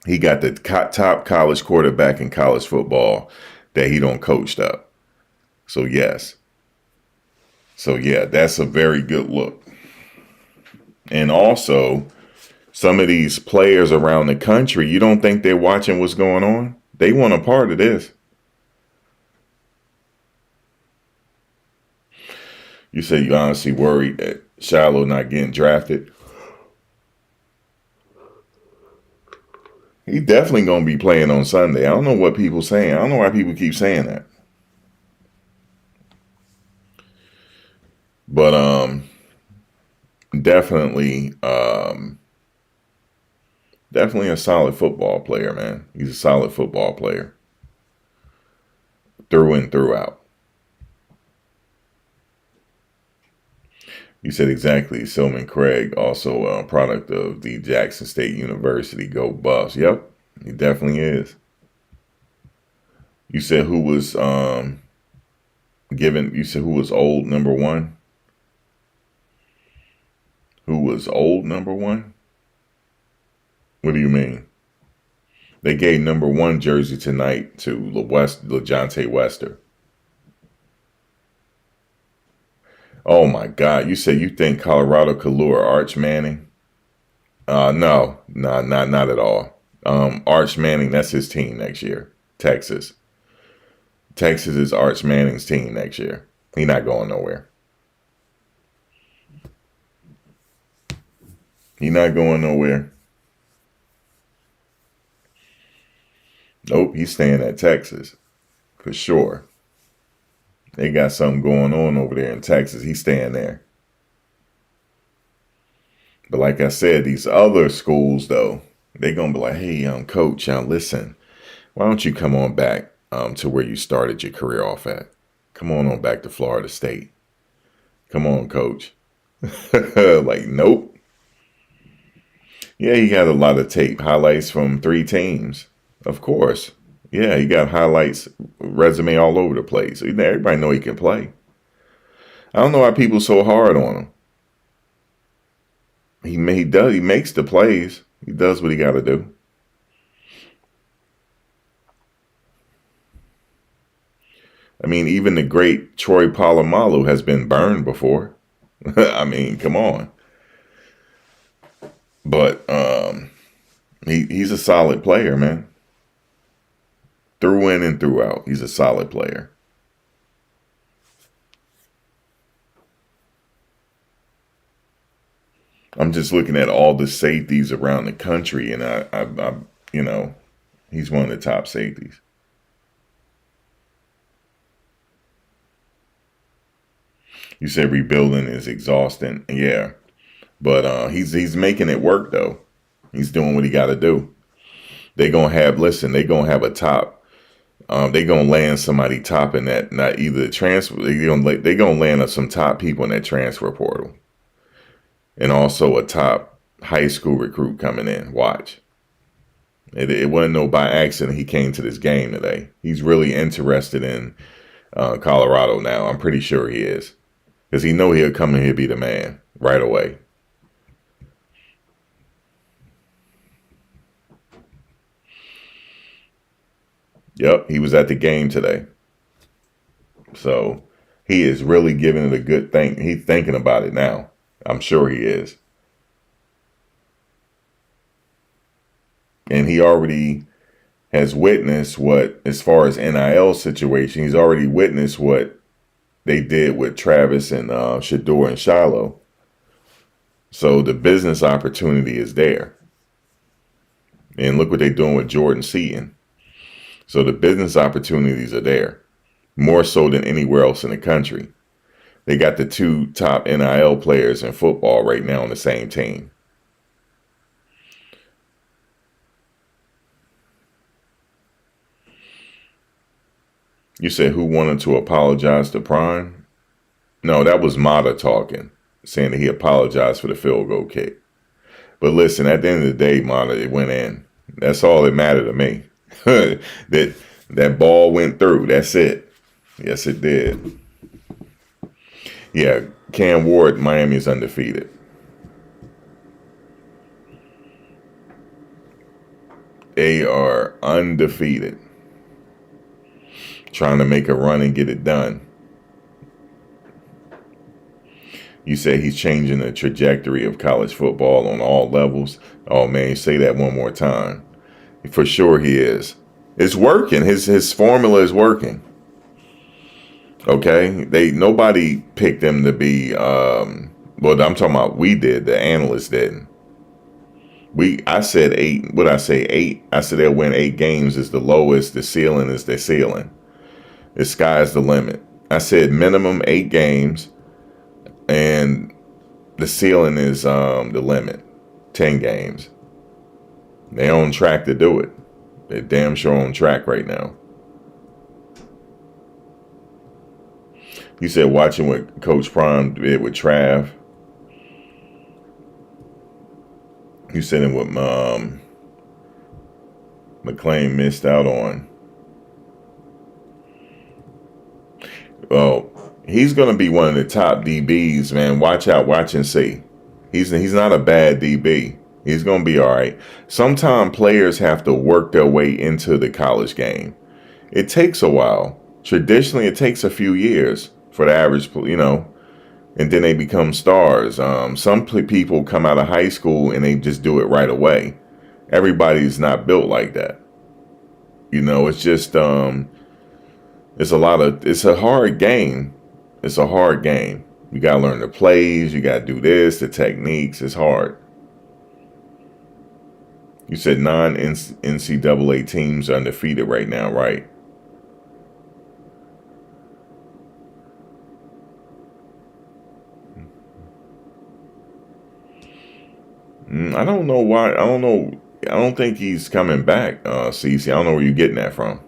He got the top college quarterback in college football that he don't coached up. So, yes. So, yeah, that's a very good look. And also, some of these players around the country, you don't think they're watching what's going on? They want a part of this. You say you honestly worried that Shiloh not getting drafted? He definitely going to be playing on Sunday. I don't know what people saying. I don't know why people keep saying that. But definitely a solid football player, man. He's a solid football player. Through and throughout. You said exactly. Silman Craig, also a product of the Jackson State University. Go Buffs. Yep, he definitely is. You said who was given? You said who was old number one? Who was old number one? What do you mean? They gave number one jersey tonight to LeJontay Wester. Oh my God! You said you think Colorado could lure Arch Manning? No, not at all. Arch Manning, that's his team next year. Texas is Arch Manning's team next year. He's not going nowhere. He's not going nowhere. Nope, he's staying at Texas for sure. They got something going on over there in Texas. He's staying there. But like I said, these other schools, though, they're going to be like, hey, coach, listen, why don't you come on back to where you started your career off at? Come on back to Florida State. Come on, coach. Like, nope. Yeah, he got a lot of tape, highlights from 3 teams. Of course. Yeah, he got highlights, resume all over the place. Everybody know he can play. I don't know why people so hard on him. He makes the plays. He does what he got to do. I mean, even the great Troy Polamalu has been burned before. I mean, come on. But he's a solid player, man. Through in and throughout, he's a solid player. I'm just looking at all the safeties around the country, and I he's one of the top safeties. You said rebuilding is exhausting, yeah, but he's making it work though. He's doing what he got to do. They're gonna have a top. They're gonna land somebody top in that, not either transfer. They're gonna land some top people in that transfer portal, and also a top high school recruit coming in. Watch. It wasn't no by accident he came to this game today. He's really interested in Colorado now. I'm pretty sure he is, because he know he'll come in here and be the man right away. Yep, he was at the game today. So he is really giving it a good think. He's thinking about it now. I'm sure he is. And he already has witnessed what, as far as NIL situation, he's already witnessed what they did with Travis and Shedeur and Shiloh. So the business opportunity is there. And look what they're doing with Jordan Seaton. So the business opportunities are there, more so than anywhere else in the country. They got the 2 top NIL players in football right now on the same team. You said who wanted to apologize to Prime? No, that was Mata talking, saying that he apologized for the field goal kick. But listen, at the end of the day, Mata, it went in. That's all that mattered to me. that ball went through. That's it. Yes, it did. Yeah, Cam Ward, Miami is undefeated. They are undefeated. Trying to make a run and get it done. You say he's changing the trajectory of college football on all levels. Oh man, say that one more time. For sure he is. It's working. His formula is working. Okay? Nobody picked him to be I'm talking about we did, the analysts didn't. I said 8. What I say? 8. I said they'll win 8 games is the lowest, the ceiling is the ceiling. The sky's the limit. I said minimum 8 games and the ceiling is the limit. 10 games. They're on track to do it. They're damn sure on track right now. You said watching what Coach Prime did with Trav. You said it what McClain missed out on. Well, he's going to be one of the top DBs, man. Watch out, watch and see. He's not a bad DB. He's going to be all right. Sometimes players have to work their way into the college game. It takes a while. Traditionally, it takes a few years for the average, and then they become stars. Some people come out of high school and they just do it right away. Everybody's not built like that. It's just, it's a hard game. It's a hard game. You got to learn the plays. You got to do this, the techniques. It's hard. You said non-NCAA teams are undefeated right now, right? I don't know why. I don't know. I don't think he's coming back, Cece. I don't know where you're getting that from.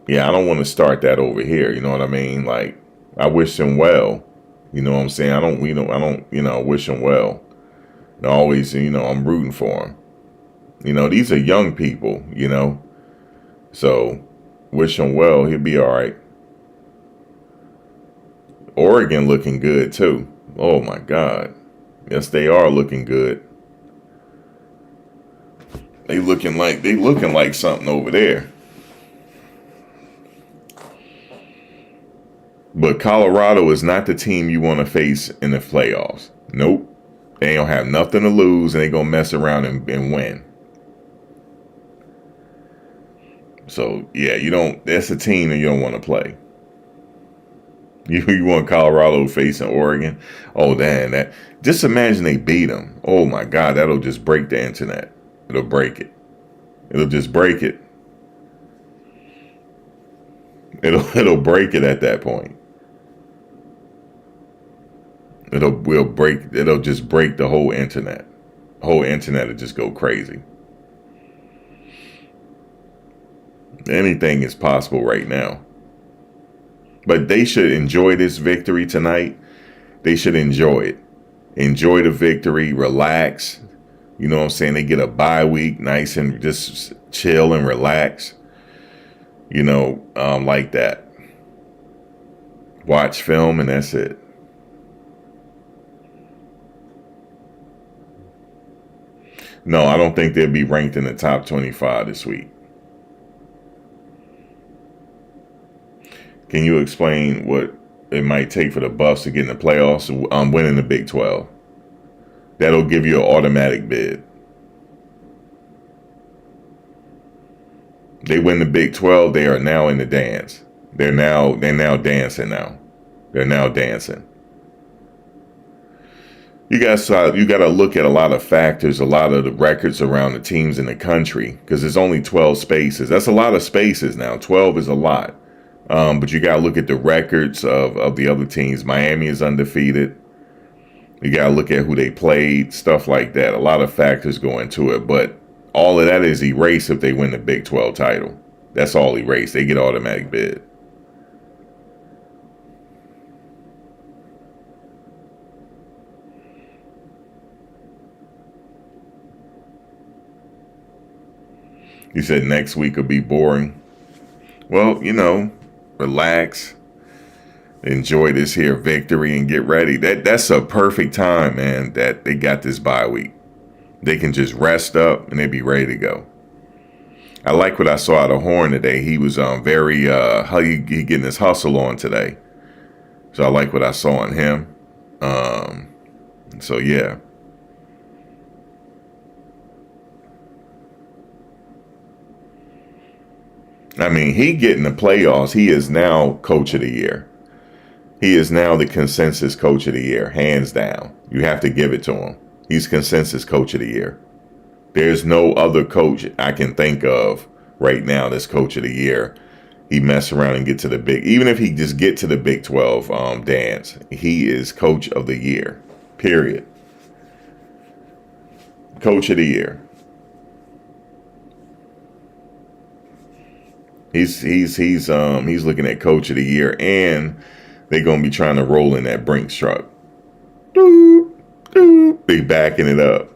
Yeah, I don't want to start that over here. You know what I mean? Like, I wish him well. You know what I'm saying? I don't wish him well. And always, I'm rooting for him. These are young people, So, wish him well. He'll be all right. Oregon looking good, too. Oh, my God. Yes, they are looking good. They looking like something over there. But Colorado is not the team you want to face in the playoffs. Nope. They don't have nothing to lose, and they going to mess around and win. So, yeah, that's a team that you don't want to play. You want Colorado facing Oregon? Oh, damn. Just imagine they beat them. Oh, my God. That'll just break the internet. It'll break it. It'll just break it. It'll break it at that point. It'll just break the whole internet. The whole internet will just go crazy. Anything is possible right now. But they should enjoy this victory tonight. They should enjoy it. Enjoy the victory, relax. You know what I'm saying? They get a bye week, nice and just chill and relax. Like that. Watch film and that's it. No, I don't think they'll be ranked in the top 25 this week. Can you explain what it might take for the Buffs to get in the playoffs, winning the Big 12? That'll give you an automatic bid. They win the Big 12, they are now in the dance. They're now dancing now. They're now dancing. You got to look at a lot of factors, a lot of the records around the teams in the country, because there's only 12 spaces. That's a lot of spaces now. 12 is a lot. But you got to look at the records of the other teams. Miami is undefeated. You got to look at who they played, stuff like that. A lot of factors go into it, but all of that is erased if they win the Big 12 title. That's all erased. They get automatic bid. You said next week will be boring. Well, relax, enjoy this here victory and get ready. That's a perfect time, man, that they got this bye week. They can just rest up and they be ready to go. I like what I saw out of Horn today. He was very he getting his hustle on today. So I like what I saw on him. So yeah. I mean, he getting the playoffs. He is now coach of the year. He is now the consensus coach of the year, hands down. You have to give it to him. He's consensus coach of the year. There's no other coach I can think of right now that's coach of the year. He mess around and get to the even if he just get to the Big 12 dance, he is coach of the year, period. Coach of the year. He's looking at coach of the year, and they're gonna be trying to roll in that Brinks truck. Doop, doop. Be backing it up.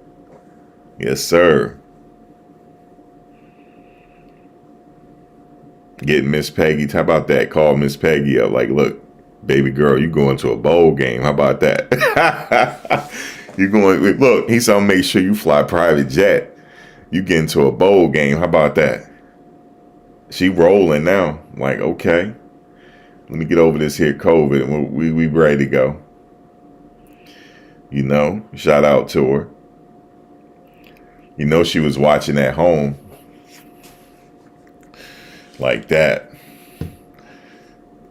Yes, sir. Get Miss Peggy. How about that? Call Miss Peggy up. Like, look, baby girl, you going to a bowl game. How about that? You going, look, he said, make sure you fly private jet. You get into a bowl game. How about that? She rolling now. Like, okay. Let me get over this here COVID and we ready to go. You know, shout out to her. You know she was watching at home. Like that.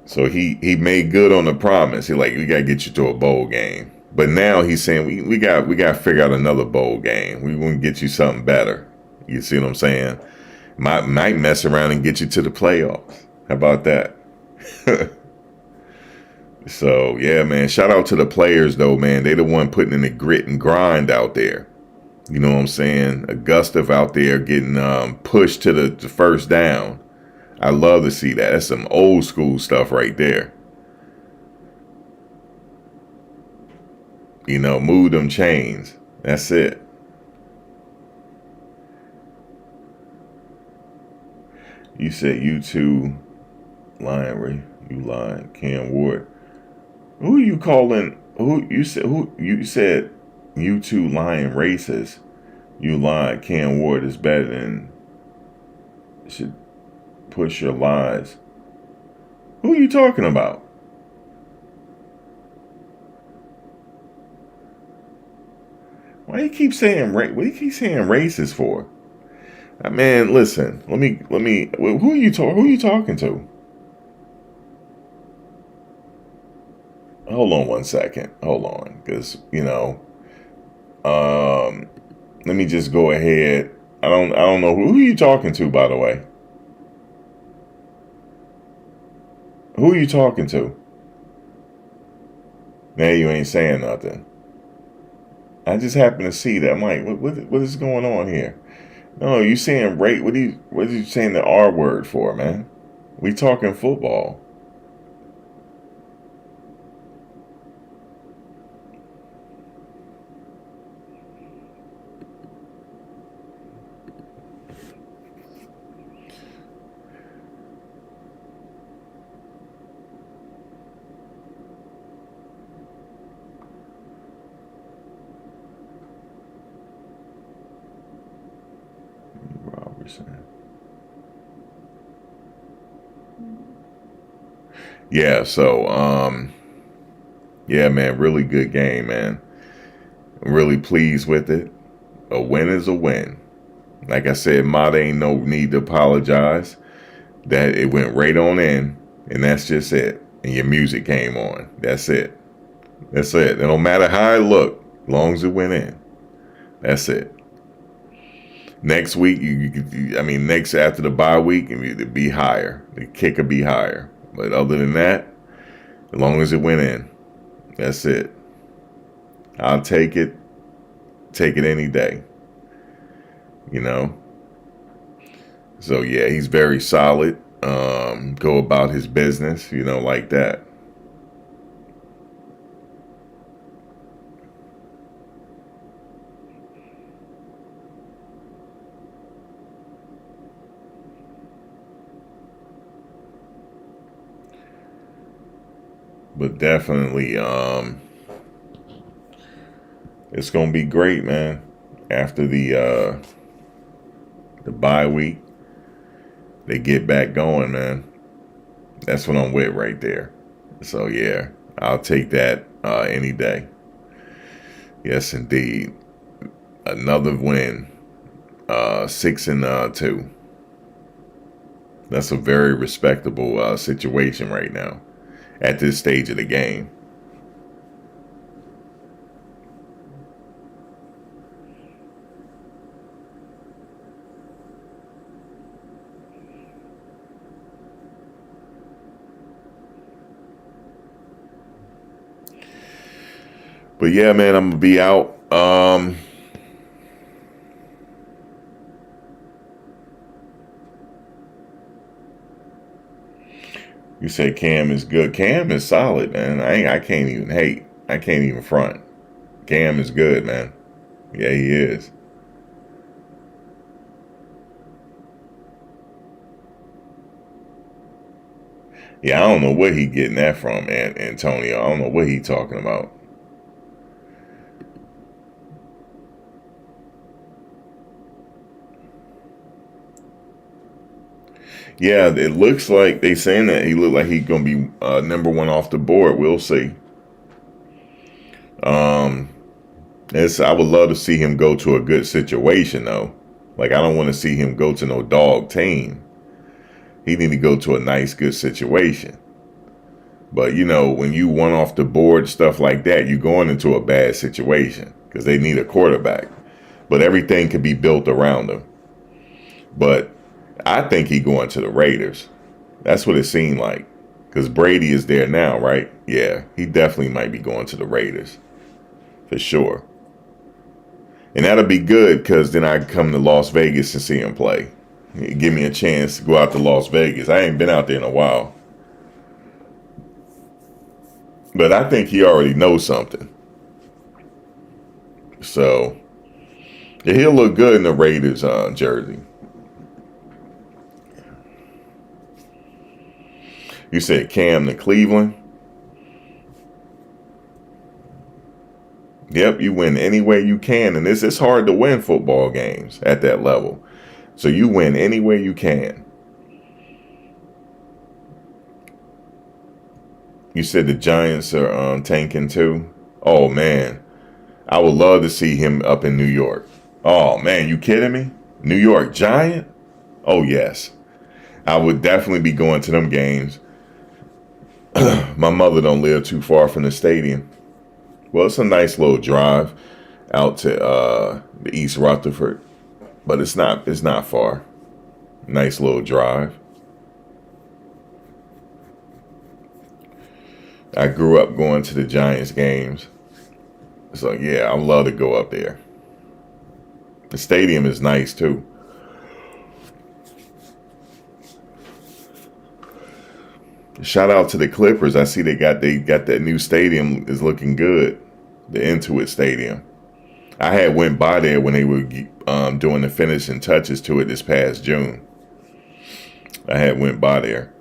So he made good on the promise. He like, we gotta get you to a bowl game. But now he's saying we got to figure out another bowl game. We want to get you something better. You see what I'm saying? Might mess around and get you to the playoffs. How about that? So yeah, man. Shout out to the players though, man. They the one putting in the grit and grind out there. You know what I'm saying? Augusta out there getting pushed to the first down. I love to see that. That's some old school stuff right there. You know, move them chains. That's it. You said you two lying, Ray. You lying. Cam Ward. Who you calling? Who you said you two lying racist. You lied. Cam Ward is better than should push your lies. Who are you talking about? Why do you keep saying what do you keep saying racist for? Man, listen. Let me. Who are you talking to? Hold on one second. Hold on, because let me just go ahead. I don't know who are you talking to, by the way. Who are you talking to? Now you ain't saying nothing. I just happened to see that. I'm like, what is going on here? No, you saying rate? What are you saying the R word for, man? We talking football. Yeah, so yeah, man, really good game, man. I'm really pleased with it. A win is a win. Like I said, Mata ain't no need to apologize. That it went right on in, and that's just it. And your music came on. That's it. That's it. And no matter how it looked, as long as it went in. That's it. Next week, next after the bye week, it'd be higher. The kick would be higher. But other than that, as long as it went in, that's it. I'll take it. Take it any day. You know? So, yeah, he's very solid. Go about his business, like that. But definitely, it's gonna be great, man. After the bye week, they get back going, man. That's what I'm with right there. So yeah, I'll take that any day. Yes, indeed. Another win. 6-2. That's a very respectable situation right now at this stage of the game. But yeah, man, I'm gonna be out. You say Cam is good. Cam is solid, man. I can't even hate. I can't even front. Cam is good, man. Yeah, he is. Yeah, I don't know where he getting that from, man, Antonio. I don't know what he talking about. Yeah, it looks like they saying that he look like he's gonna be number one off the board. We'll see. I would love to see him go to a good situation though. Like I don't want to see him go to no dog team. He need to go to a nice, good situation. But you know, when you one off the board, stuff like that, you're going into a bad situation because they need a quarterback. But everything can be built around him. But I think he going to the Raiders. That's what it seemed like. Because Brady is there now, right? Yeah, he definitely might be going to the Raiders. For sure. And that'll be good because then I can come to Las Vegas and see him play. Give me a chance to go out to Las Vegas. I ain't been out there in a while. But I think he already knows something. So, yeah, he'll look good in the Raiders jersey. You said Cam to Cleveland? Yep, you win any way you can. And it's hard to win football games at that level. So you win any way you can. You said the Giants are tanking too? Oh, man. I would love to see him up in New York. Oh, man, you kidding me? New York Giant? Oh, yes. I would definitely be going to them games. My mother don't live too far from the stadium. Well, it's a nice little drive out to the East Rutherford, but it's not far. Nice little drive. I grew up going to the Giants games, so yeah, I love to go up there. The stadium is nice too. Shout out to the Clippers. I see they got that new stadium is looking good. The Intuit Stadium. I had went by there when they were doing the finishing touches to it this past June. I had went by there.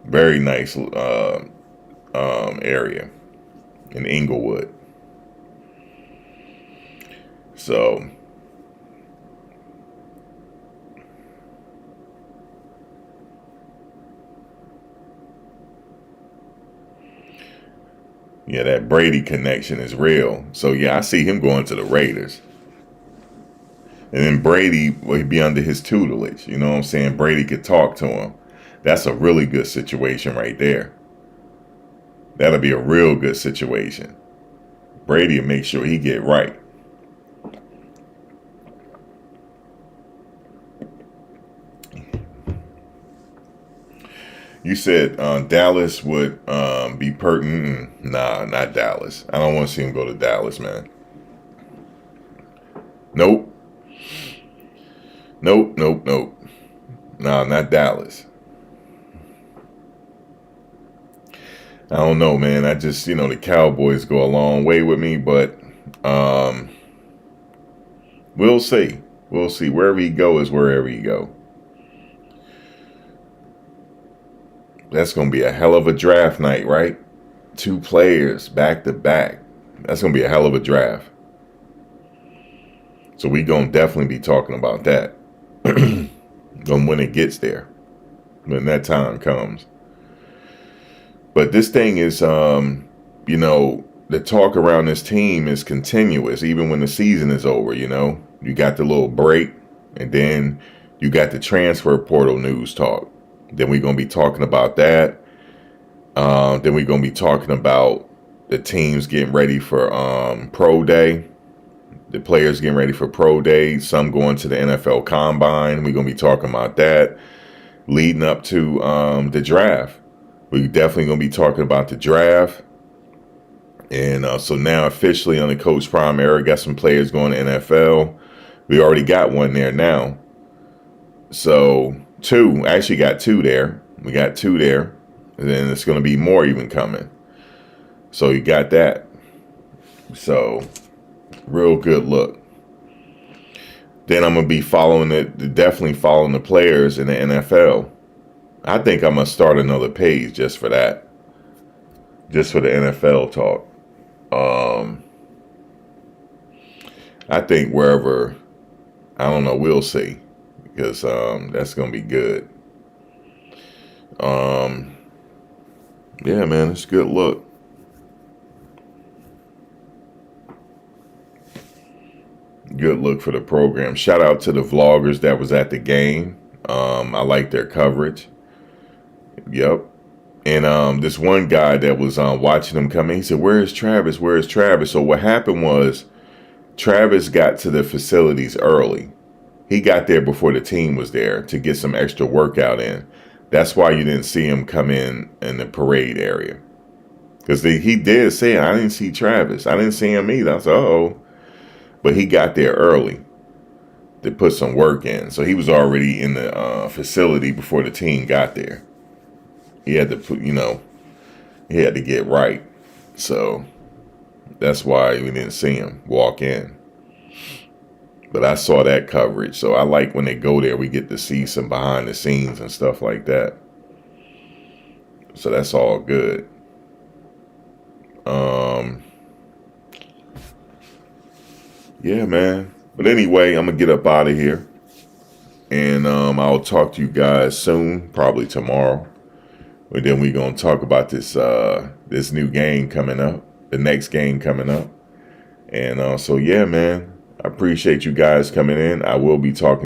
Very nice area in Inglewood. So yeah, that Brady connection is real. So, yeah, I see him going to the Raiders. And then Brady will be under his tutelage. You know what I'm saying? Brady could talk to him. That's a really good situation right there. That'll be a real good situation. Brady will make sure he get right. You said Dallas would be pertinent. Nah, not Dallas. I don't want to see him go to Dallas, man. Nope. Nope. Nah, not Dallas. I don't know, man. I just, the Cowboys go a long way with me, but we'll see. We'll see. Wherever he go is wherever he go. That's going to be a hell of a draft night, right? 2 players back to back. That's going to be a hell of a draft. So we going to definitely be talking about that when it gets there, when that time comes. But this thing is, the talk around this team is continuous, even when the season is over, You got the little break, and then you got the transfer portal news talk. Then we're going to be talking about that. Then we're going to be talking about the teams getting ready for pro day. The players getting ready for pro day. Some going to the NFL Combine. We're going to be talking about that. Leading up to the draft. We're definitely going to be talking about the draft. And so now officially on the Coach Prime era, got some players going to NFL. We already got one there now. So... 2, actually got 2 there. We got 2 there. And then it's going to be more even coming. So you got that. So Real good look. Then I'm gonna be definitely following the players in the NFL. I think I'm gonna start another page just for that, just for the NFL talk. I think wherever, I don't know, we'll see, because that's gonna be good. Yeah, man, it's a good look. Good look for the program. Shout out to the vloggers that was at the game. I like their coverage. Yep. And this one guy that was watching them come in, he said, "Where is Travis? Where is Travis?" So what happened was Travis got to the facilities early. He got there before the team was there to get some extra workout in. That's why you didn't see him come in the parade area. Because he did say, "I didn't see Travis. I didn't see him either." I said, "Uh-oh." But he got there early to put some work in. So he was already in the facility before the team got there. He had to put, he had to get right. So that's why we didn't see him walk in. But I saw that coverage. So I like when they go there, we get to see some behind the scenes and stuff like that. So that's all good. Yeah, man. But anyway, I'm going to get up out of here. And I'll talk to you guys soon, probably tomorrow. And then we're going to talk about this this new game coming up, the next game coming up. And so, yeah, man, I appreciate you guys coming in. I will be talking